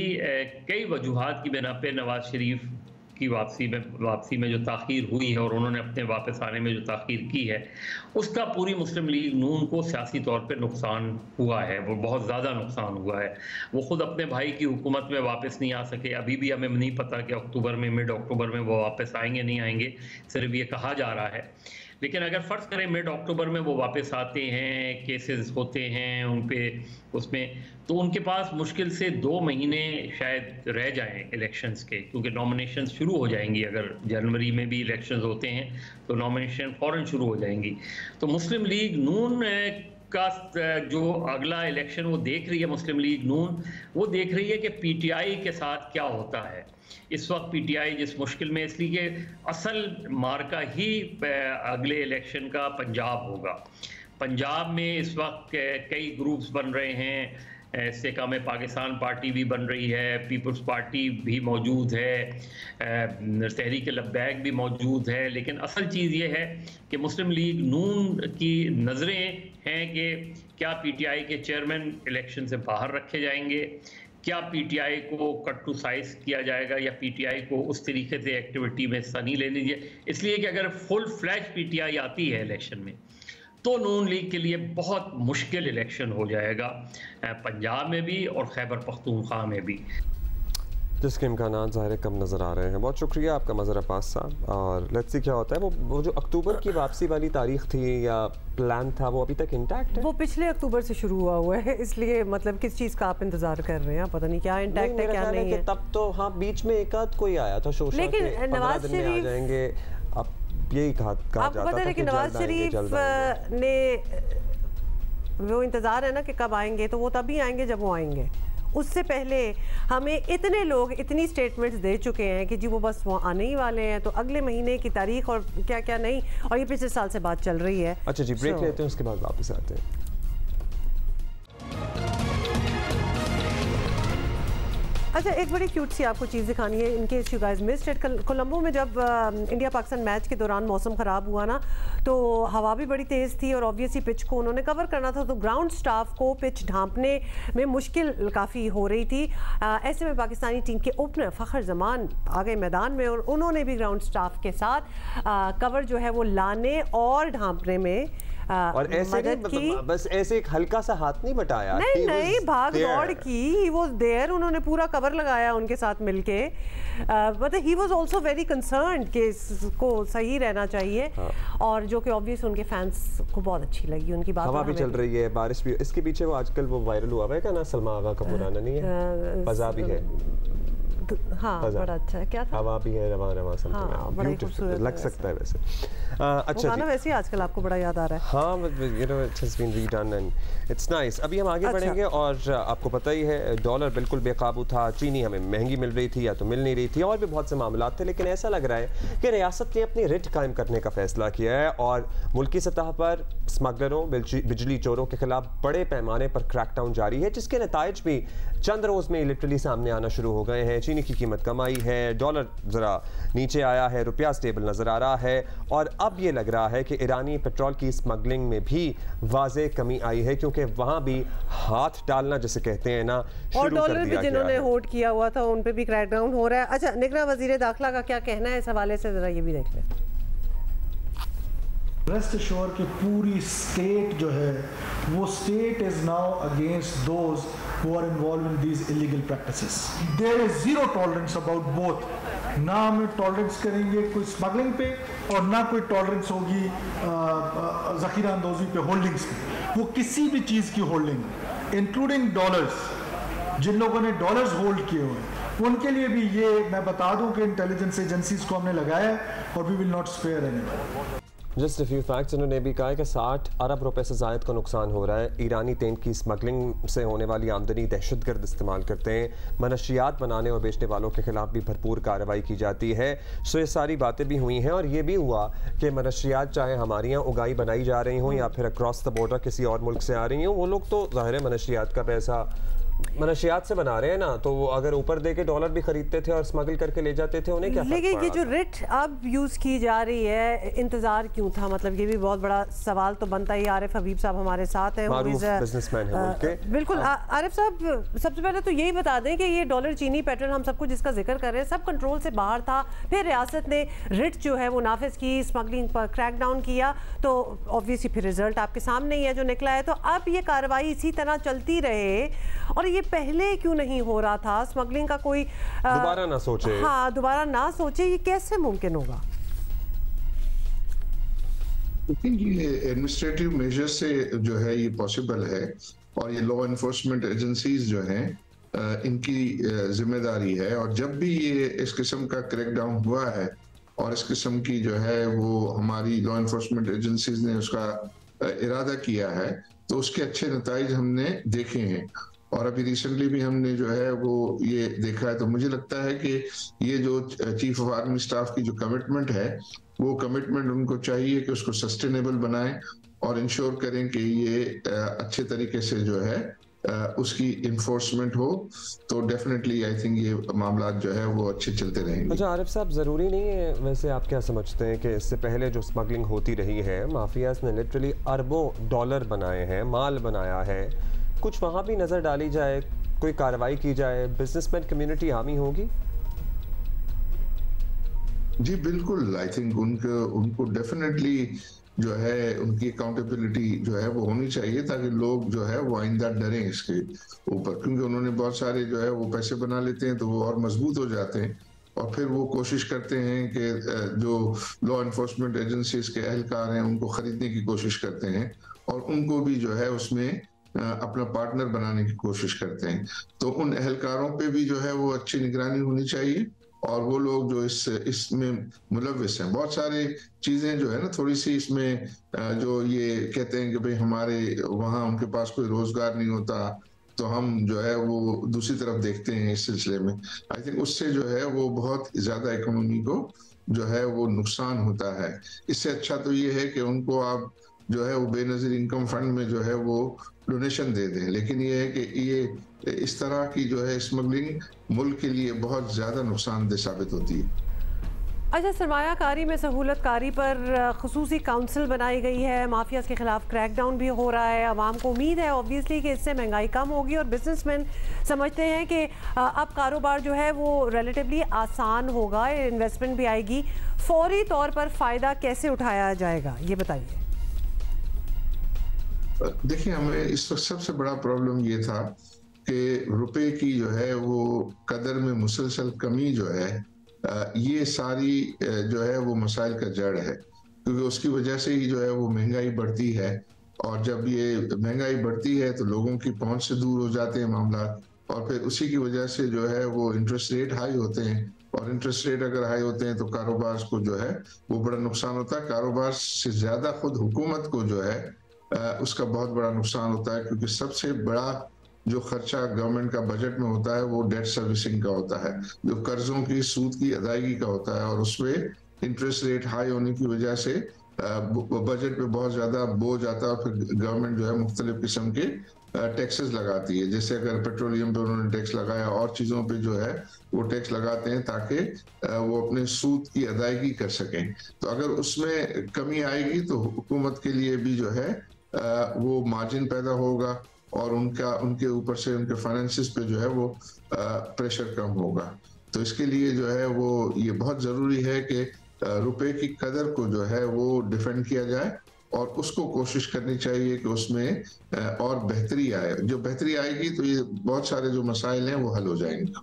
कई वजूहात की बिना पे नवाज शरीफ की वापसी में जो ताख़ीर हुई है और उन्होंने अपने वापस आने में जो ताख़ीर की है, उसका पूरी मुस्लिम लीग नून को सियासी तौर पे नुकसान हुआ है, वो बहुत ज़्यादा नुकसान हुआ है। वो ख़ुद अपने भाई की हुकूमत में वापस नहीं आ सके। अभी भी हमें नहीं पता कि अक्टूबर में, मिड अक्टूबर में वो वापस आएंगे नहीं आएंगे, सिर्फ ये कहा जा रहा है। लेकिन अगर फ़र्ज़ करें मिड अक्टूबर में वो वापस आते हैं, केसेस होते हैं उन पे उसमें, तो उनके पास मुश्किल से 2 महीने शायद रह जाएं इलेक्शंस के, क्योंकि नॉमिनेशन शुरू हो जाएंगी। अगर जनवरी में भी इलेक्शंस होते हैं तो नॉमिनेशन फ़ौरन शुरू हो जाएंगी। तो मुस्लिम लीग नून का जो अगला इलेक्शन वो देख रही है मुस्लिम लीग नून, वो देख रही है कि पीटीआई के साथ क्या होता है। इस वक्त पीटीआई जिस मुश्किल में, इसलिए असल मार्का ही अगले इलेक्शन का पंजाब होगा। पंजाब में इस वक्त कई ग्रुप्स बन रहे हैं, इस्तेकाम पाकिस्तान पार्टी भी बन रही है, पीपल्स पार्टी भी मौजूद है, तहरीक लब्बैक भी मौजूद है, लेकिन असल चीज़ ये है कि मुस्लिम लीग नून की नज़रें हैं कि क्या पीटीआई के चेयरमैन इलेक्शन से बाहर रखे जाएंगे, क्या पीटीआई को कट टू साइज किया जाएगा या पीटीआई को उस तरीके से एक्टिविटी में हिस्सा नहीं लेने दिया। इसलिए कि अगर फुल फ्लैश पीटीआई आती है इलेक्शन में तो नून लीग के लिए बहुत मुश्किल इलेक्शन हो जाएगा, पंजाब में भी और खैबर पख्तूनख्वा में भी, जिसके इम्कानात ज़ाहिर कम नज़र आ रहे हैं। बहुत शुक्रिया आपका मज़र अब्बास साहब, और लेट्स सी क्या होता है। वो जो अक्टूबर की वापसी वाली तारीख थी या प्लान था, वो अभी तक इंटैक्ट है? वो पिछले अक्टूबर से शुरू हुआ है, इसलिए मतलब किस चीज़ का आप इंतजार कर रहे हैं, पता नहीं क्या इंटैक्ट है क्या नहीं है। तब तो हाँ बीच में एक आध कोई आया था शोशा, लेकिन नवाज शरीफ आ जाएंगे, अब यही कहा जाता था कि नवाज शरीफ ने वो इंतज़ार है ना कि कब आएंगे, तो वो तभी आएंगे जब वो आएंगे। उससे पहले हमें इतने लोग इतनी स्टेटमेंट्स दे चुके हैं कि जी वो बस वो आने ही वाले हैं, तो अगले महीने की तारीख और क्या क्या नहीं, और ये पिछले साल से बात चल रही है। अच्छा जी, ब्रेक लेते हैं, उसके बाद वापस आते हैं। अच्छा, एक बड़ी क्यूट सी आपको चीज़ दिखानी है, in case you guys missed it. Colombo में जब इंडिया पाकिस्तान मैच के दौरान मौसम ख़राब हुआ ना, तो हवा भी बड़ी तेज़ थी और ऑब्वियसली पिच को उन्होंने कवर करना था, तो ग्राउंड स्टाफ को पिच ढांपने में मुश्किल काफ़ी हो रही थी। ऐसे में पाकिस्तानी टीम के ओपनर फ़खर जमान आ गए मैदान में और उन्होंने भी ग्राउंड स्टाफ के साथ कवर जो है वो लाने और ढांपने में और ऐसे नहीं, बस ऐसे एक हल्का सा हाथ नहीं बटाया, नहीं भाग दौड़ की, ही वाज देयर, उन्होंने पूरा कवर लगाया उनके साथ मिलके। मतलब he was also very concerned कि इसको सही रहना चाहिए। हाँ। और जो कि ऑब्वियस उनके फैंस को बहुत अच्छी लगी उनकी बात। हवा भी चल रही है, बारिश भी, इसके पीछे वो आजकल वो वायरल हुआ है ना, सलमा आगा का पुराना नहीं है, फजा भी है। हाँ, बड़ा अच्छा है, क्या था? हवा भी है, रवा रवा समथिंग। हाँ, बड़ा खूबसूरत लग सकता है वैसे। अच्छा गाना वैसे ही आजकल आपको बड़ा याद आ रहा है। हाँ, you know it has been redone and it's nice। अभी हम आगे बढ़ेंगे और आपको पता ही है डॉलर बिल्कुल बेकाबू था, चीनी हमें महंगी मिल रही थी या तो मिल नहीं रही थी, और भी बहुत से मामला थे, लेकिन ऐसा लग रहा है कि रियासत ने अपनी रिट कायम करने का फैसला किया है और मुल्की सतह पर स्मगलरों, बिजली चोरों के खिलाफ बड़े पैमाने पर क्रैकडाउन जारी है, जिसके नताइज भी चंद रोज़ में लिटरली सामने आना शुरू हो गए हैं। चीनी की कीमत कम आई है, डॉलर ज़रा नीचे आया है, रुपया स्टेबल नज़र आ रहा है, और अब ये लग रहा है कि ईरानी पेट्रोल की स्मगलिंग में भी वाज़े कमी आई है, क्योंकि वहाँ भी हाथ डालना जिसे कहते हैं ना, और डॉलर भी जिन्होंने होल्ड किया हुआ था उन पे भी क्रैकडाउन हो रहा है। अच्छा, निगरान वज़ीर दाखिला का क्या कहना है इस हवाले से, ज़रा ये भी देख लें। रेस्ट श्योर कि पूरी स्टेट जो है वो state is now against those who are involved in these illegal practices. There is zero tolerance about both. ना हम टॉलरेंस करेंगे कोई स्मगलिंग पे और ना कोई टॉलरेंस होगी ज़ख़ीरा अंदोज़ी पे, होल्डिंग्स पे। वो किसी भी चीज़ की होल्डिंग इंक्लूडिंग डॉलर्स, जिन लोगों ने डॉलर्स होल्ड किए हुए उनके लिए भी ये मैं बता दूं कि इंटेलिजेंस एजेंसीज को हमने लगाया है और we will not spare anyone. Just a few facts. उन्होंने भी कहा है कि 60 अरब रुपए से ज़ायद का नुकसान हो रहा है। ईरानी तेल की स्मगलिंग से होने वाली आमदनी दहशतगर्द इस्तेमाल करते हैं। मनशियात बनाने और बेचने वालों के खिलाफ भी भरपूर कार्रवाई की जाती है। सो ये सारी बातें भी हुई हैं और ये भी हुआ कि मनशियात चाहे हमारे यहाँ उगाई बनाई जा रही हों या फिर अक्रॉस द बॉर्डर किसी और मुल्क से आ रही हों, वो लोग तो ज़ाहिर है मनशियात का पैसा मनशियात से बना रहे हैं ना, तो वो अगर ऊपर दे के डॉलर भी खरीदते थे और स्मगल करके ले जाते थे, उन्हें क्या? लेकिन ये जो रिट अब यूज़ की जा रही है, इंतज़ार क्यों था? मतलब ये भी बहुत बड़ा सवाल तो बनता ही। आरिफ हबीब साहब हमारे साथ हैं, बिजनेसमैन हैं उनके। बिल्कुल आरिफ साहब, सबसे पहले तो यही बता दें कि ये डॉलर, चीनी, पेट्रोल, हम सब कुछ जिसका जिक्र कर रहे हैं, सब कंट्रोल से बाहर था। फिर रियासत ने रिट जो है वो नाफिज की, स्मगलिंग पर क्रैकडाउन किया, तो ऑब्वियसली फिर रिजल्ट आपके सामने ही है जो निकला है। तो अब ये कार्रवाई इसी तरह चलती रहे, और ये पहले क्यों नहीं हो रहा था? स्मगलिंग का कोई दोबारा ना सोचे। हाँ, दोबारा ना सोचे, ये कैसे मुमकिन होगा? ये एडमिनिस्ट्रेटिव मेजर से जो है ये पॉसिबल है, और ये लॉ एनफोर्समेंट एजेंसीज जो हैं इनकी जिम्मेदारी है। और जब भी ये इस किस्म का क्रैकडाउन हुआ है और इस किस्म की जो है वो हमारी लॉ एनफोर्समेंट एजेंसीज ने उसका इरादा किया है, तो उसके अच्छे नताइज हमने देखे हैं। और अभी रिसेंटली भी हमने जो है वो ये देखा है। तो मुझे लगता है कि ये जो चीफ ऑफ आर्मी स्टाफ की जो कमिटमेंट है, वो कमिटमेंट उनको चाहिए कि उसको सस्टेनेबल बनाएं और इंश्योर करें कि ये अच्छे तरीके से जो है उसकी इन्फोर्समेंट हो। तो डेफिनेटली आई थिंक ये मामला जो है वो अच्छे चलते रहेंगे। अच्छा आरिफ साहब, ज़रूरी नहीं है वैसे, आप क्या समझते हैं कि इससे पहले जो स्मगलिंग होती रही है, माफियाज ने लिटरली अरबों डॉलर बनाए हैं, माल बनाया है, कुछ वहाँ भी नज़र डाली जाए, कोई कार्रवाई की जाए, बिजनेसमैन कम्युनिटी हामी होगी? जी बिल्कुल, आई थिंक उनको डेफिनेटली जो है उनकी अकाउंटेबिलिटी जो है वो होनी चाहिए, ताकि लोग जो है वो आइंदा डरें इसके ऊपर, क्योंकि उन्होंने बहुत सारे जो है वो पैसे बना लेते हैं तो वो और मजबूत हो जाते हैं और फिर वो कोशिश करते हैं कि जो लॉ एनफोर्समेंट एजेंसीज के एहलकार हैं उनको खरीदने की कोशिश करते हैं और उनको भी जो है उसमें अपना पार्टनर बनाने की कोशिश करते हैं। तो उन एहलकारों पे भी जो है वो अच्छी निगरानी होनी चाहिए और वो लोग जो इसमें मुलविस हैं, बहुत सारी चीजें जो है ना थोड़ी सी इसमें जो ये कहते हैं कि भाई हमारे वहाँ उनके पास कोई रोजगार नहीं होता तो हम जो है वो दूसरी तरफ देखते हैं इस सिलसिले में। आई थिंक उससे जो है वो बहुत ज्यादा इकोनॉमी को जो है वो नुकसान होता है। इससे अच्छा तो ये है कि उनको आप जो है वो बेनजीर इनकम फंड में जो है वो डोनेशन दे दें, लेकिन ये है कि ये इस तरह की जो है स्मगलिंग मुल्क के लिए बहुत ज़्यादा नुकसानदेह साबित होती है। अच्छा, सरमायाकारी में सहूलतकारी पर खुसूसी काउंसिल बनाई गई है, माफियाज के खिलाफ क्रैकडाउन भी हो रहा है। आवाम को उम्मीद है ऑब्वियसली कि इससे महंगाई कम होगी और बिजनेसमैन समझते हैं कि अब कारोबार जो है वो रिलेटिवली आसान होगा, इन्वेस्टमेंट भी आएगी। फौरी तौर पर फ़ायदा कैसे उठाया जाएगा, ये बताइए। देखिए, हमें इस वक्त सबसे बड़ा प्रॉब्लम ये था कि रुपए की जो है वो कदर में मुसलसल कमी जो है, ये सारी जो है वो मसाइल का जड़ है, क्योंकि उसकी वजह से ही जो है वो महंगाई बढ़ती है और जब ये महंगाई बढ़ती है तो लोगों की पहुंच से दूर हो जाते हैं मामला और फिर उसी की वजह से जो है वो इंटरेस्ट रेट हाई होते हैं और इंटरेस्ट रेट अगर हाई होते हैं तो कारोबार को जो है वो बड़ा नुकसान होता है। कारोबार से ज्यादा खुद हुकूमत को जो है उसका बहुत बड़ा नुकसान होता है, क्योंकि सबसे बड़ा जो खर्चा गवर्नमेंट का बजट में होता है वो डेट सर्विसिंग का होता है, जो कर्जों की सूद की अदायगी का होता है और उसमें इंटरेस्ट रेट हाई होने की वजह से बजट पे बहुत ज्यादा बोझ आता है और फिर गवर्नमेंट जो है मुख्तलिफ किस्म के टैक्सेस लगाती है। जैसे अगर पेट्रोलियम पे उन्होंने टैक्स लगाया और चीजों पे जो है वो टैक्स लगाते हैं ताकि वो अपने सूद की अदायगी कर सकें। तो अगर उसमें कमी आएगी तो हुकूमत के लिए भी जो है वो मार्जिन पैदा होगा और उनके ऊपर से उनके फाइनेंसिस पे जो है वो प्रेशर कम होगा। तो इसके लिए जो है वो ये बहुत ज़रूरी है कि रुपए की कदर को जो है वो डिफेंड किया जाए और उसको कोशिश करनी चाहिए कि उसमें और बेहतरी आए। जो बेहतरी आएगी तो ये बहुत सारे जो मसाइल हैं वो हल हो जाएंगे।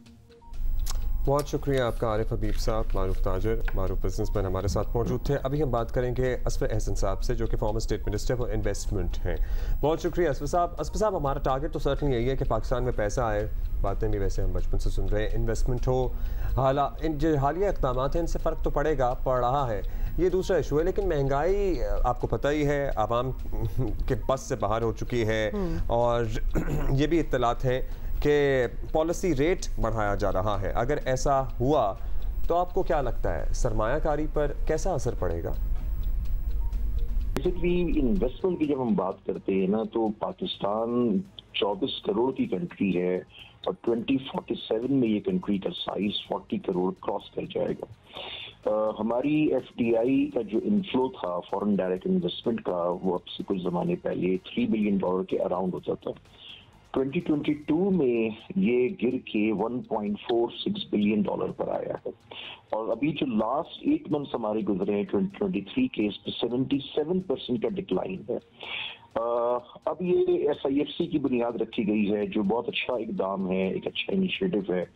बहुत शुक्रिया आपका आरिफ हबीब साहब, मारूफ ताजर, मारूफ बिजनेसमैन हमारे साथ मौजूद थे। अभी हम बात करेंगे असफ़र अहसन साहब से, जो कि farmer state minister for investment हैं। बहुत शुक्रिया असफ़र साहब। असफ़र साहब, हमारा टारगेट तो सर्टनली यही है कि पाकिस्तान में पैसा आए, बातें भी वैसे हम बचपन से सुन रहे हैं, इन्वेस्टमेंट हो, जो हालिया इक़दाम हैं इनसे फ़र्क तो पड़ रहा है, ये दूसरा इशू है। लेकिन महंगाई आपको पता ही है आवाम के बस से बाहर हो चुकी है और ये भी इत्तलात हैं कि पॉलिसी रेट बढ़ाया जा रहा है। अगर ऐसा हुआ तो आपको क्या लगता है सरमायाकारी पर कैसा असर पड़ेगा? बेसिकली इन्वेस्टमेंट की जब हम बात करते हैं ना, तो पाकिस्तान 24 करोड़ की कंट्री है और 2047 में ये कंट्री का साइज 40 करोड़ क्रॉस कर जाएगा। हमारी FDI का जो इनफ्लो था फॉरेन डायरेक्ट इन्वेस्टमेंट का, वो अब से कुछ ज़माने पहले $3 बिलियन के अराउंड होता था। 2022 में ये गिर के $1.46 बिलियन पर आया है और अभी जो लास्ट 8 मंथ्स हमारे गुजरे हैं 2023 के, इस पे 77% का डिक्लाइन है। अब ये SIFC की बुनियाद रखी गई है, जो बहुत अच्छा इकदाम है, एक अच्छा इनिशिएटिव है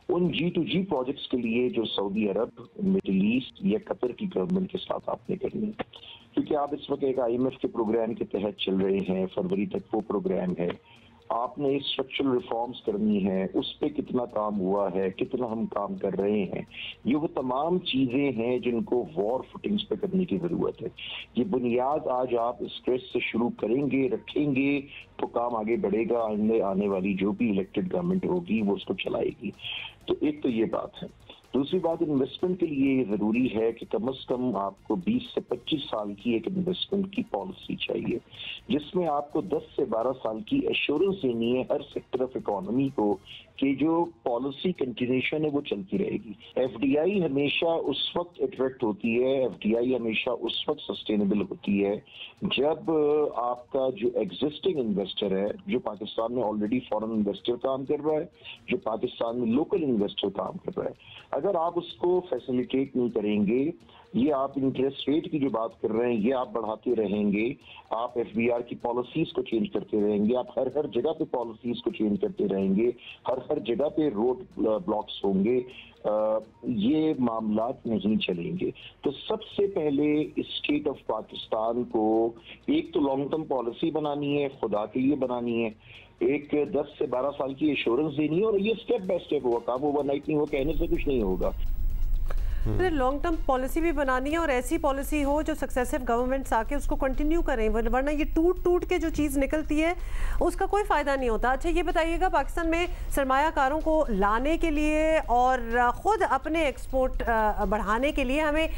उन G2G प्रोजेक्ट्स के लिए जो सऊदी अरब, मिडिल ईस्ट या कतर की गवर्नमेंट के साथ आपने करनी है, क्योंकि आप इस वक्त एक IMF के प्रोग्राम के तहत चल रहे हैं, फरवरी तक वो प्रोग्राम है। आपने स्ट्रक्चरल रिफॉर्म्स करनी है, उस पर कितना काम हुआ है, कितना हम काम कर रहे हैं, ये वो तमाम चीज़ें हैं जिनको वॉर फुटिंग्स पे करने की ज़रूरत है। ये बुनियाद आज आप स्ट्रेस से शुरू करेंगे, रखेंगे, तो काम आगे बढ़ेगा। आने वाली जो भी इलेक्टेड गवर्नमेंट होगी वो उसको चलाएगी। तो एक तो ये बात है। दूसरी बात, इन्वेस्टमेंट के लिए ज़रूरी है कि कम से कम आपको 20 से 25 साल की एक इन्वेस्टमेंट की पॉलिसी चाहिए, जिसमें आपको 10 से 12 साल की एश्योरेंस देनी है हर सेक्टर ऑफ इकोनॉमी को कि जो पॉलिसी कंटिन्यूशन है वो चलती रहेगी। एफडीआई हमेशा उस वक्त अट्रैक्ट होती है, एफडीआई हमेशा उस वक्त सस्टेनेबल होती है जब आपका जो एग्जिस्टिंग इन्वेस्टर है, जो पाकिस्तान में ऑलरेडी फॉरेन इन्वेस्टर काम कर रहा है, जो पाकिस्तान में लोकल इन्वेस्टर काम कर रहा है, अगर आप उसको फैसिलिटेट नहीं करेंगे, ये आप इंटरेस्ट रेट की जो बात कर रहे हैं ये आप बढ़ाते रहेंगे, आप एफबीआर की पॉलिसीज को चेंज करते रहेंगे, आप हर जगह पे पॉलिसीज को चेंज करते रहेंगे, हर जगह पे रोड ब्लॉक्स होंगे, ये मामलात नहीं चलेंगे। तो सबसे पहले स्टेट ऑफ पाकिस्तान को एक तो लॉन्ग टर्म पॉलिसी बनानी है, खुदा के लिए बनानी है, एक 10 से 12 साल की एश्योरेंस देनी है, और ये स्टेप बाय स्टेप होगा काम, ओवरनाइट नहीं हो, कहने से कुछ नहीं होगा। लॉन्ग टर्म पॉलिसी भी बनानी है और ऐसी पॉलिसी हो जो सक्सेसिव गवर्नमेंट्स आके उसको कंटिन्यू करें, वरना ये टूट के जो चीज़ निकलती है उसका कोई फ़ायदा नहीं होता। अच्छा ये बताइएगा, पाकिस्तान में सरमायाकारों को लाने के लिए और ख़ुद अपने एक्सपोर्ट बढ़ाने के लिए हमें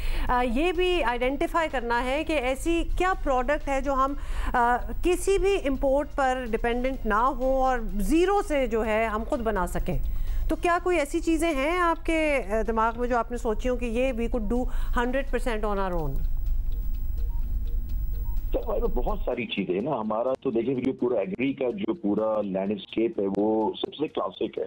ये भी आइडेंटिफाई करना है कि ऐसी क्या प्रोडक्ट है जो हम किसी भी इम्पोर्ट पर डिपेंडेंट ना हो और ज़ीरो से जो है हम खुद बना सकें। तो क्या कोई ऐसी चीज़ें हैं आपके दिमाग में जो आपने सोची हो कि ये we could do 100% on our own? तो हमारे बहुत सारी चीजें ना, हमारा तो देखिए जो पूरा एग्री का जो पूरा लैंडस्केप है वो सबसे क्लासिक है।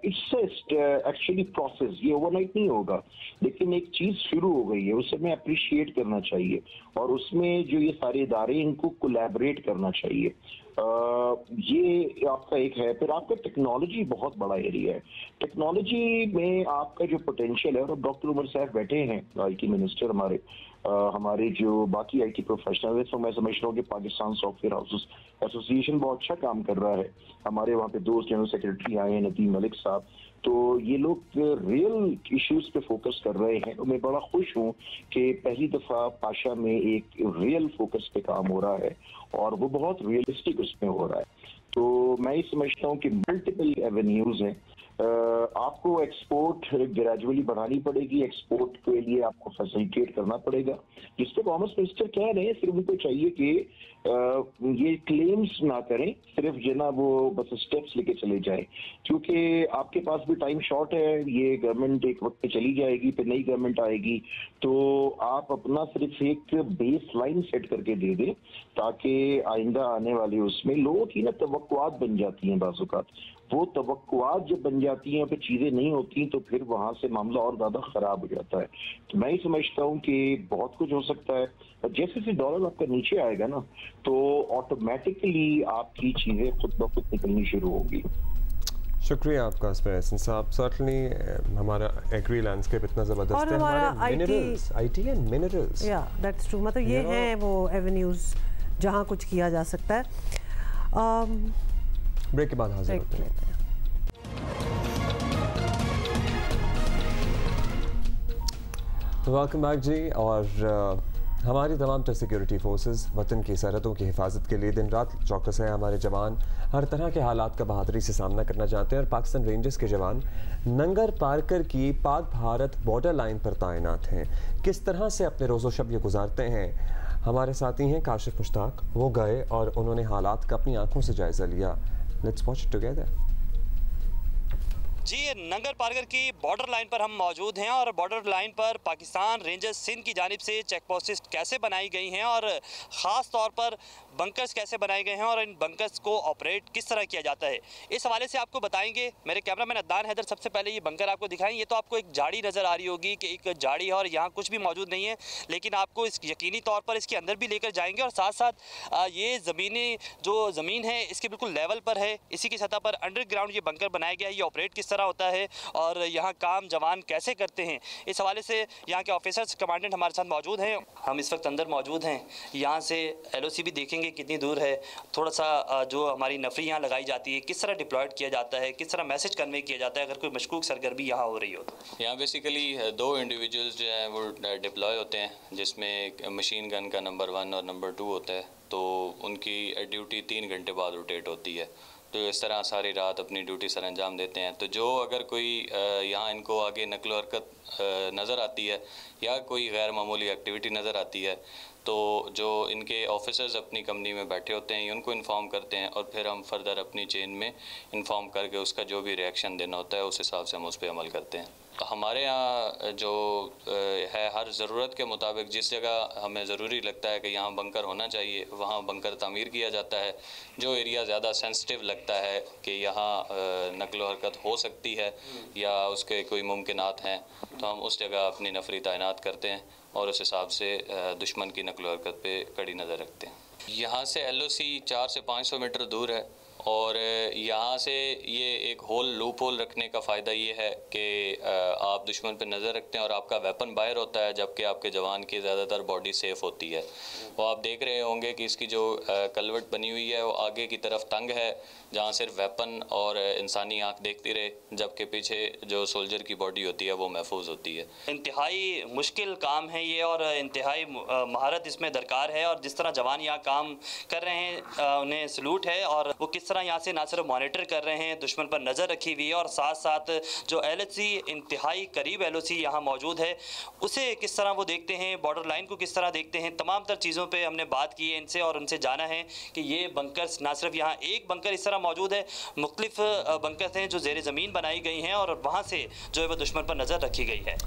इट्स एक्चुअली प्रोसेस, ये ओवरनाइट नहीं होगा, लेकिन एक चीज शुरू हो गई है उसे मैं अप्रिशिएट करना चाहिए, और उसमें जो ये सारे इदारे इनको कोलैबोरेट करना चाहिए। ये आपका एक है। फिर आपका टेक्नोलॉजी बहुत बड़ा एरिया है, टेक्नोलॉजी में आपका जो पोटेंशियल है, और डॉक्टर उमर साहब बैठे हैं IT मिनिस्टर हमारे जो बाकी IT प्रोफेशनल है, तो मैं समझता हूँ कि पाकिस्तान सॉफ्टवेयर हाउसेस एसोसिएशन बहुत अच्छा काम कर रहा है। हमारे वहाँ पे दोस्त जनरल सेक्रेटरी आए हैं नदीम मलिक साहब, तो ये लोग रियल इश्यूज पे फोकस कर रहे हैं। और मैं बड़ा खुश हूँ कि पहली दफ़ा पाशा में एक रियल फोकस पे काम हो रहा है और वो बहुत रियलिस्टिक उसमें हो रहा है। तो मैं ये समझता हूँ कि मल्टीपल एवेन्यूज हैं। आपको एक्सपोर्ट ग्रेजुअली बढ़ानी पड़ेगी, एक्सपोर्ट के लिए आपको फैसिलिटेट करना पड़ेगा, जिस पे कॉमर्स मिनिस्टर कह रहे हैं। सिर्फ उनको चाहिए कि ये क्लेम्स ना करें, सिर्फ जो ना वो बस स्टेप्स लेके चले जाएं, क्योंकि आपके पास भी टाइम शॉर्ट है। ये गवर्नमेंट एक वक्त पे चली जाएगी, फिर नई गवर्नमेंट आएगी, तो आप अपना सिर्फ एक बेस लाइन सेट करके दे दें, ताकि आइंदा आने वाले उसमें लोगों की ना तवक्कुआत बन जाती हैं। बाज़-औक़ात वो तवक्कुआत जब बन जाती हैं, फिर चीज़ें नहीं होती, तो फिर वहाँ से मामला और ज़्यादा ख़राब हो जाता है। तो मैं ही समझता हूँ कि बहुत कुछ हो सकता है। जैसे जैसे डॉलर आपका नीचे आएगा ना, तो ऑटोमेटिकली आपकी चीज़ें खुद ब खुद निकलनी शुरू होगी। शुक्रिया आपका एहसन साहब। सर्टनली हमारा एग्री लैंडस्केप इतना ज़बरदस्त है, हमारे मिनरल्स, IT एंड मिनरल्स, या दैट्स ट्रू। मतलब ये हैं वो एवेन्यूज़ जहाँ कुछ किया जा सकता है। ब्रेक के बाद हाजिर होते हैं। वेलकम बैक जी। और हमारी तमाम सिक्योरिटी फोर्सेस वतन की सरहदों की हिफाजत के लिए दिन रात चौकस है। हमारे जवान हर तरह के हालात का बहादुरी से सामना करना चाहते हैं और पाकिस्तान रेंजर्स के जवान नंगर पारकर की पाक भारत बॉर्डर लाइन पर तैनात हैं। किस तरह से अपने रोज़ो शब ये गुजारते हैं, हमारे साथी हैं काशिफ मुश्ताक। वो गए और उन्होंने हालात का अपनी आंखों से जायज़ा लिया। Let's watch it together. जी, नंगर पारकर की बॉर्डर लाइन पर हम मौजूद हैं और बॉर्डर लाइन पर पाकिस्तान रेंजर्स सिंध की जानिब से चेक पोस्ट कैसे बनाई गई हैं और ख़ास तौर पर बंकर्स कैसे बनाए गए हैं और इन बंकर्स को ऑपरेट किस तरह किया जाता है, इस हवाले से आपको बताएंगे मेरे कैमरामैन अदनान हैदर। सबसे पहले ये बंकर आपको दिखाएं। ये तो आपको एक झाड़ी नज़र आ रही होगी कि एक झाड़ी है और यहाँ कुछ भी मौजूद नहीं है, लेकिन आपको इस यकीनी तौर पर इसके अंदर भी लेकर जाएंगे और साथ साथ ये ज़मीन है इसके बिल्कुल लेवल पर है, इसी की सतह पर अंडरग्राउंड ये बंकर बनाया गया है। ये ऑपरेट किस तरह होता है और यहाँ काम जवान कैसे करते हैं, इस हवाले से यहाँ के ऑफिसर्स कमांडेंट हमारे साथ मौजूद हैं। हम इस वक्त अंदर मौजूद हैं, यहाँ से LOC भी देखेंगे ये कितनी दूर है, थोड़ा सा जो हमारी नफरी यहाँ लगाई जाती है किस तरह डिप्लॉयड किया जाता है, किस तरह मैसेज कन्वे किया जाता है अगर कोई मशकूक सरगर्मी यहाँ हो रही हो तो? यहाँ बेसिकली 2 इंडिविजुअल्स जो हैं वो डिप्लॉय होते हैं, जिसमें मशीन गन का नंबर 1 और नंबर 2 होता है। तो उनकी ड्यूटी 3 घंटे बाद रोटेट होती है। तो इस तरह सारी रात अपनी ड्यूटी सर अंजाम देते हैं। तो जो अगर कोई यहाँ इनको आगे नकलो हरकत नज़र आती है या कोई गैर मामूली एक्टिविटी नज़र आती है तो जो इनके ऑफिसर्स अपनी कंपनी में बैठे होते हैं उनको इन्फॉर्म करते हैं और फिर हम फर्दर अपनी चेन में इन्फॉर्म करके उसका जो भी रिएक्शन देना होता है उस हिसाब से हम उस पर अमल करते हैं। तो हमारे यहाँ जो है हर ज़रूरत के मुताबिक जिस जगह हमें ज़रूरी लगता है कि यहाँ बंकर होना चाहिए वहाँ बंकर तामीर किया जाता है। जो एरिया ज़्यादा सेंसिटिव लगता है कि यहाँ नकलो हरकत हो सकती है या उसके कोई मुमकिनात हैं तो हम उस जगह अपनी नफरी तैनात करते हैं और उस हिसाब से दुश्मन की नकलो हरकत पे कड़ी नज़र रखते हैं। यहाँ से LOC 400 से 500 मीटर दूर है और यहाँ से ये एक लूप होल रखने का फ़ायदा ये है कि आप दुश्मन पे नज़र रखते हैं और आपका वेपन बाहर होता है जबकि आपके जवान की ज़्यादातर बॉडी सेफ़ होती है। वो आप देख रहे होंगे कि इसकी जो कलवट बनी हुई है वो आगे की तरफ तंग है जहाँ सिर्फ वेपन और इंसानी आँख देखती रहे, जबकि पीछे जो सोल्जर की बॉडी होती है वो महफूज होती है। इंतहाई मुश्किल काम है ये और इंतहाई महारत इसमें दरकार है और जिस तरह जवान यहाँ काम कर रहे हैं उन्हें सलूट है और वो किस तरह यहाँ से ना सिर्फ मॉनिटर कर रहे हैं, दुश्मन पर नज़र रखी हुई है और साथ साथ जो LOC इंतहाई करीब LOC यहाँ मौजूद है उसे किस तरह वो देखते हैं, बॉर्डर लाइन को किस तरह देखते हैं, तमाम तर चीज़ों पे हमने बात की है इनसे और उनसे जाना है कि ये बंकर्स ना सिर्फ यहाँ एक बंकर इस तरह मौजूद है, मुख्तलिफ बंकर्स हैं जो ज़ेर ज़मीन बनाई गई हैं और वहाँ से जो है वो दुश्मन पर नज़र रखी गई है।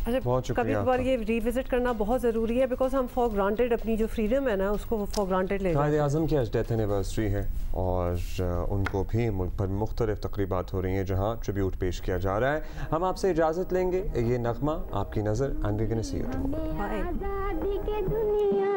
अच्छा, कभी कभार ये रिविजिट करना बहुत ज़रूरी है बिकॉज हम फॉर ग्रांटेड अपनी जो फ्रीडम है ना उसको फॉर ग्रांटेड ले रहे हैं। कायद-ए-आज़म की आज डेथ एनिवर्सरी है और उनको भी मुल्क भर मुख्तलिफ तकरीबात हो रही हैं जहाँ ट्रिब्यूट पेश किया जा रहा है। हम आपसे इजाज़त लेंगे, ये नगमा आपकी नज़र and we can see you tomorrow. Bye.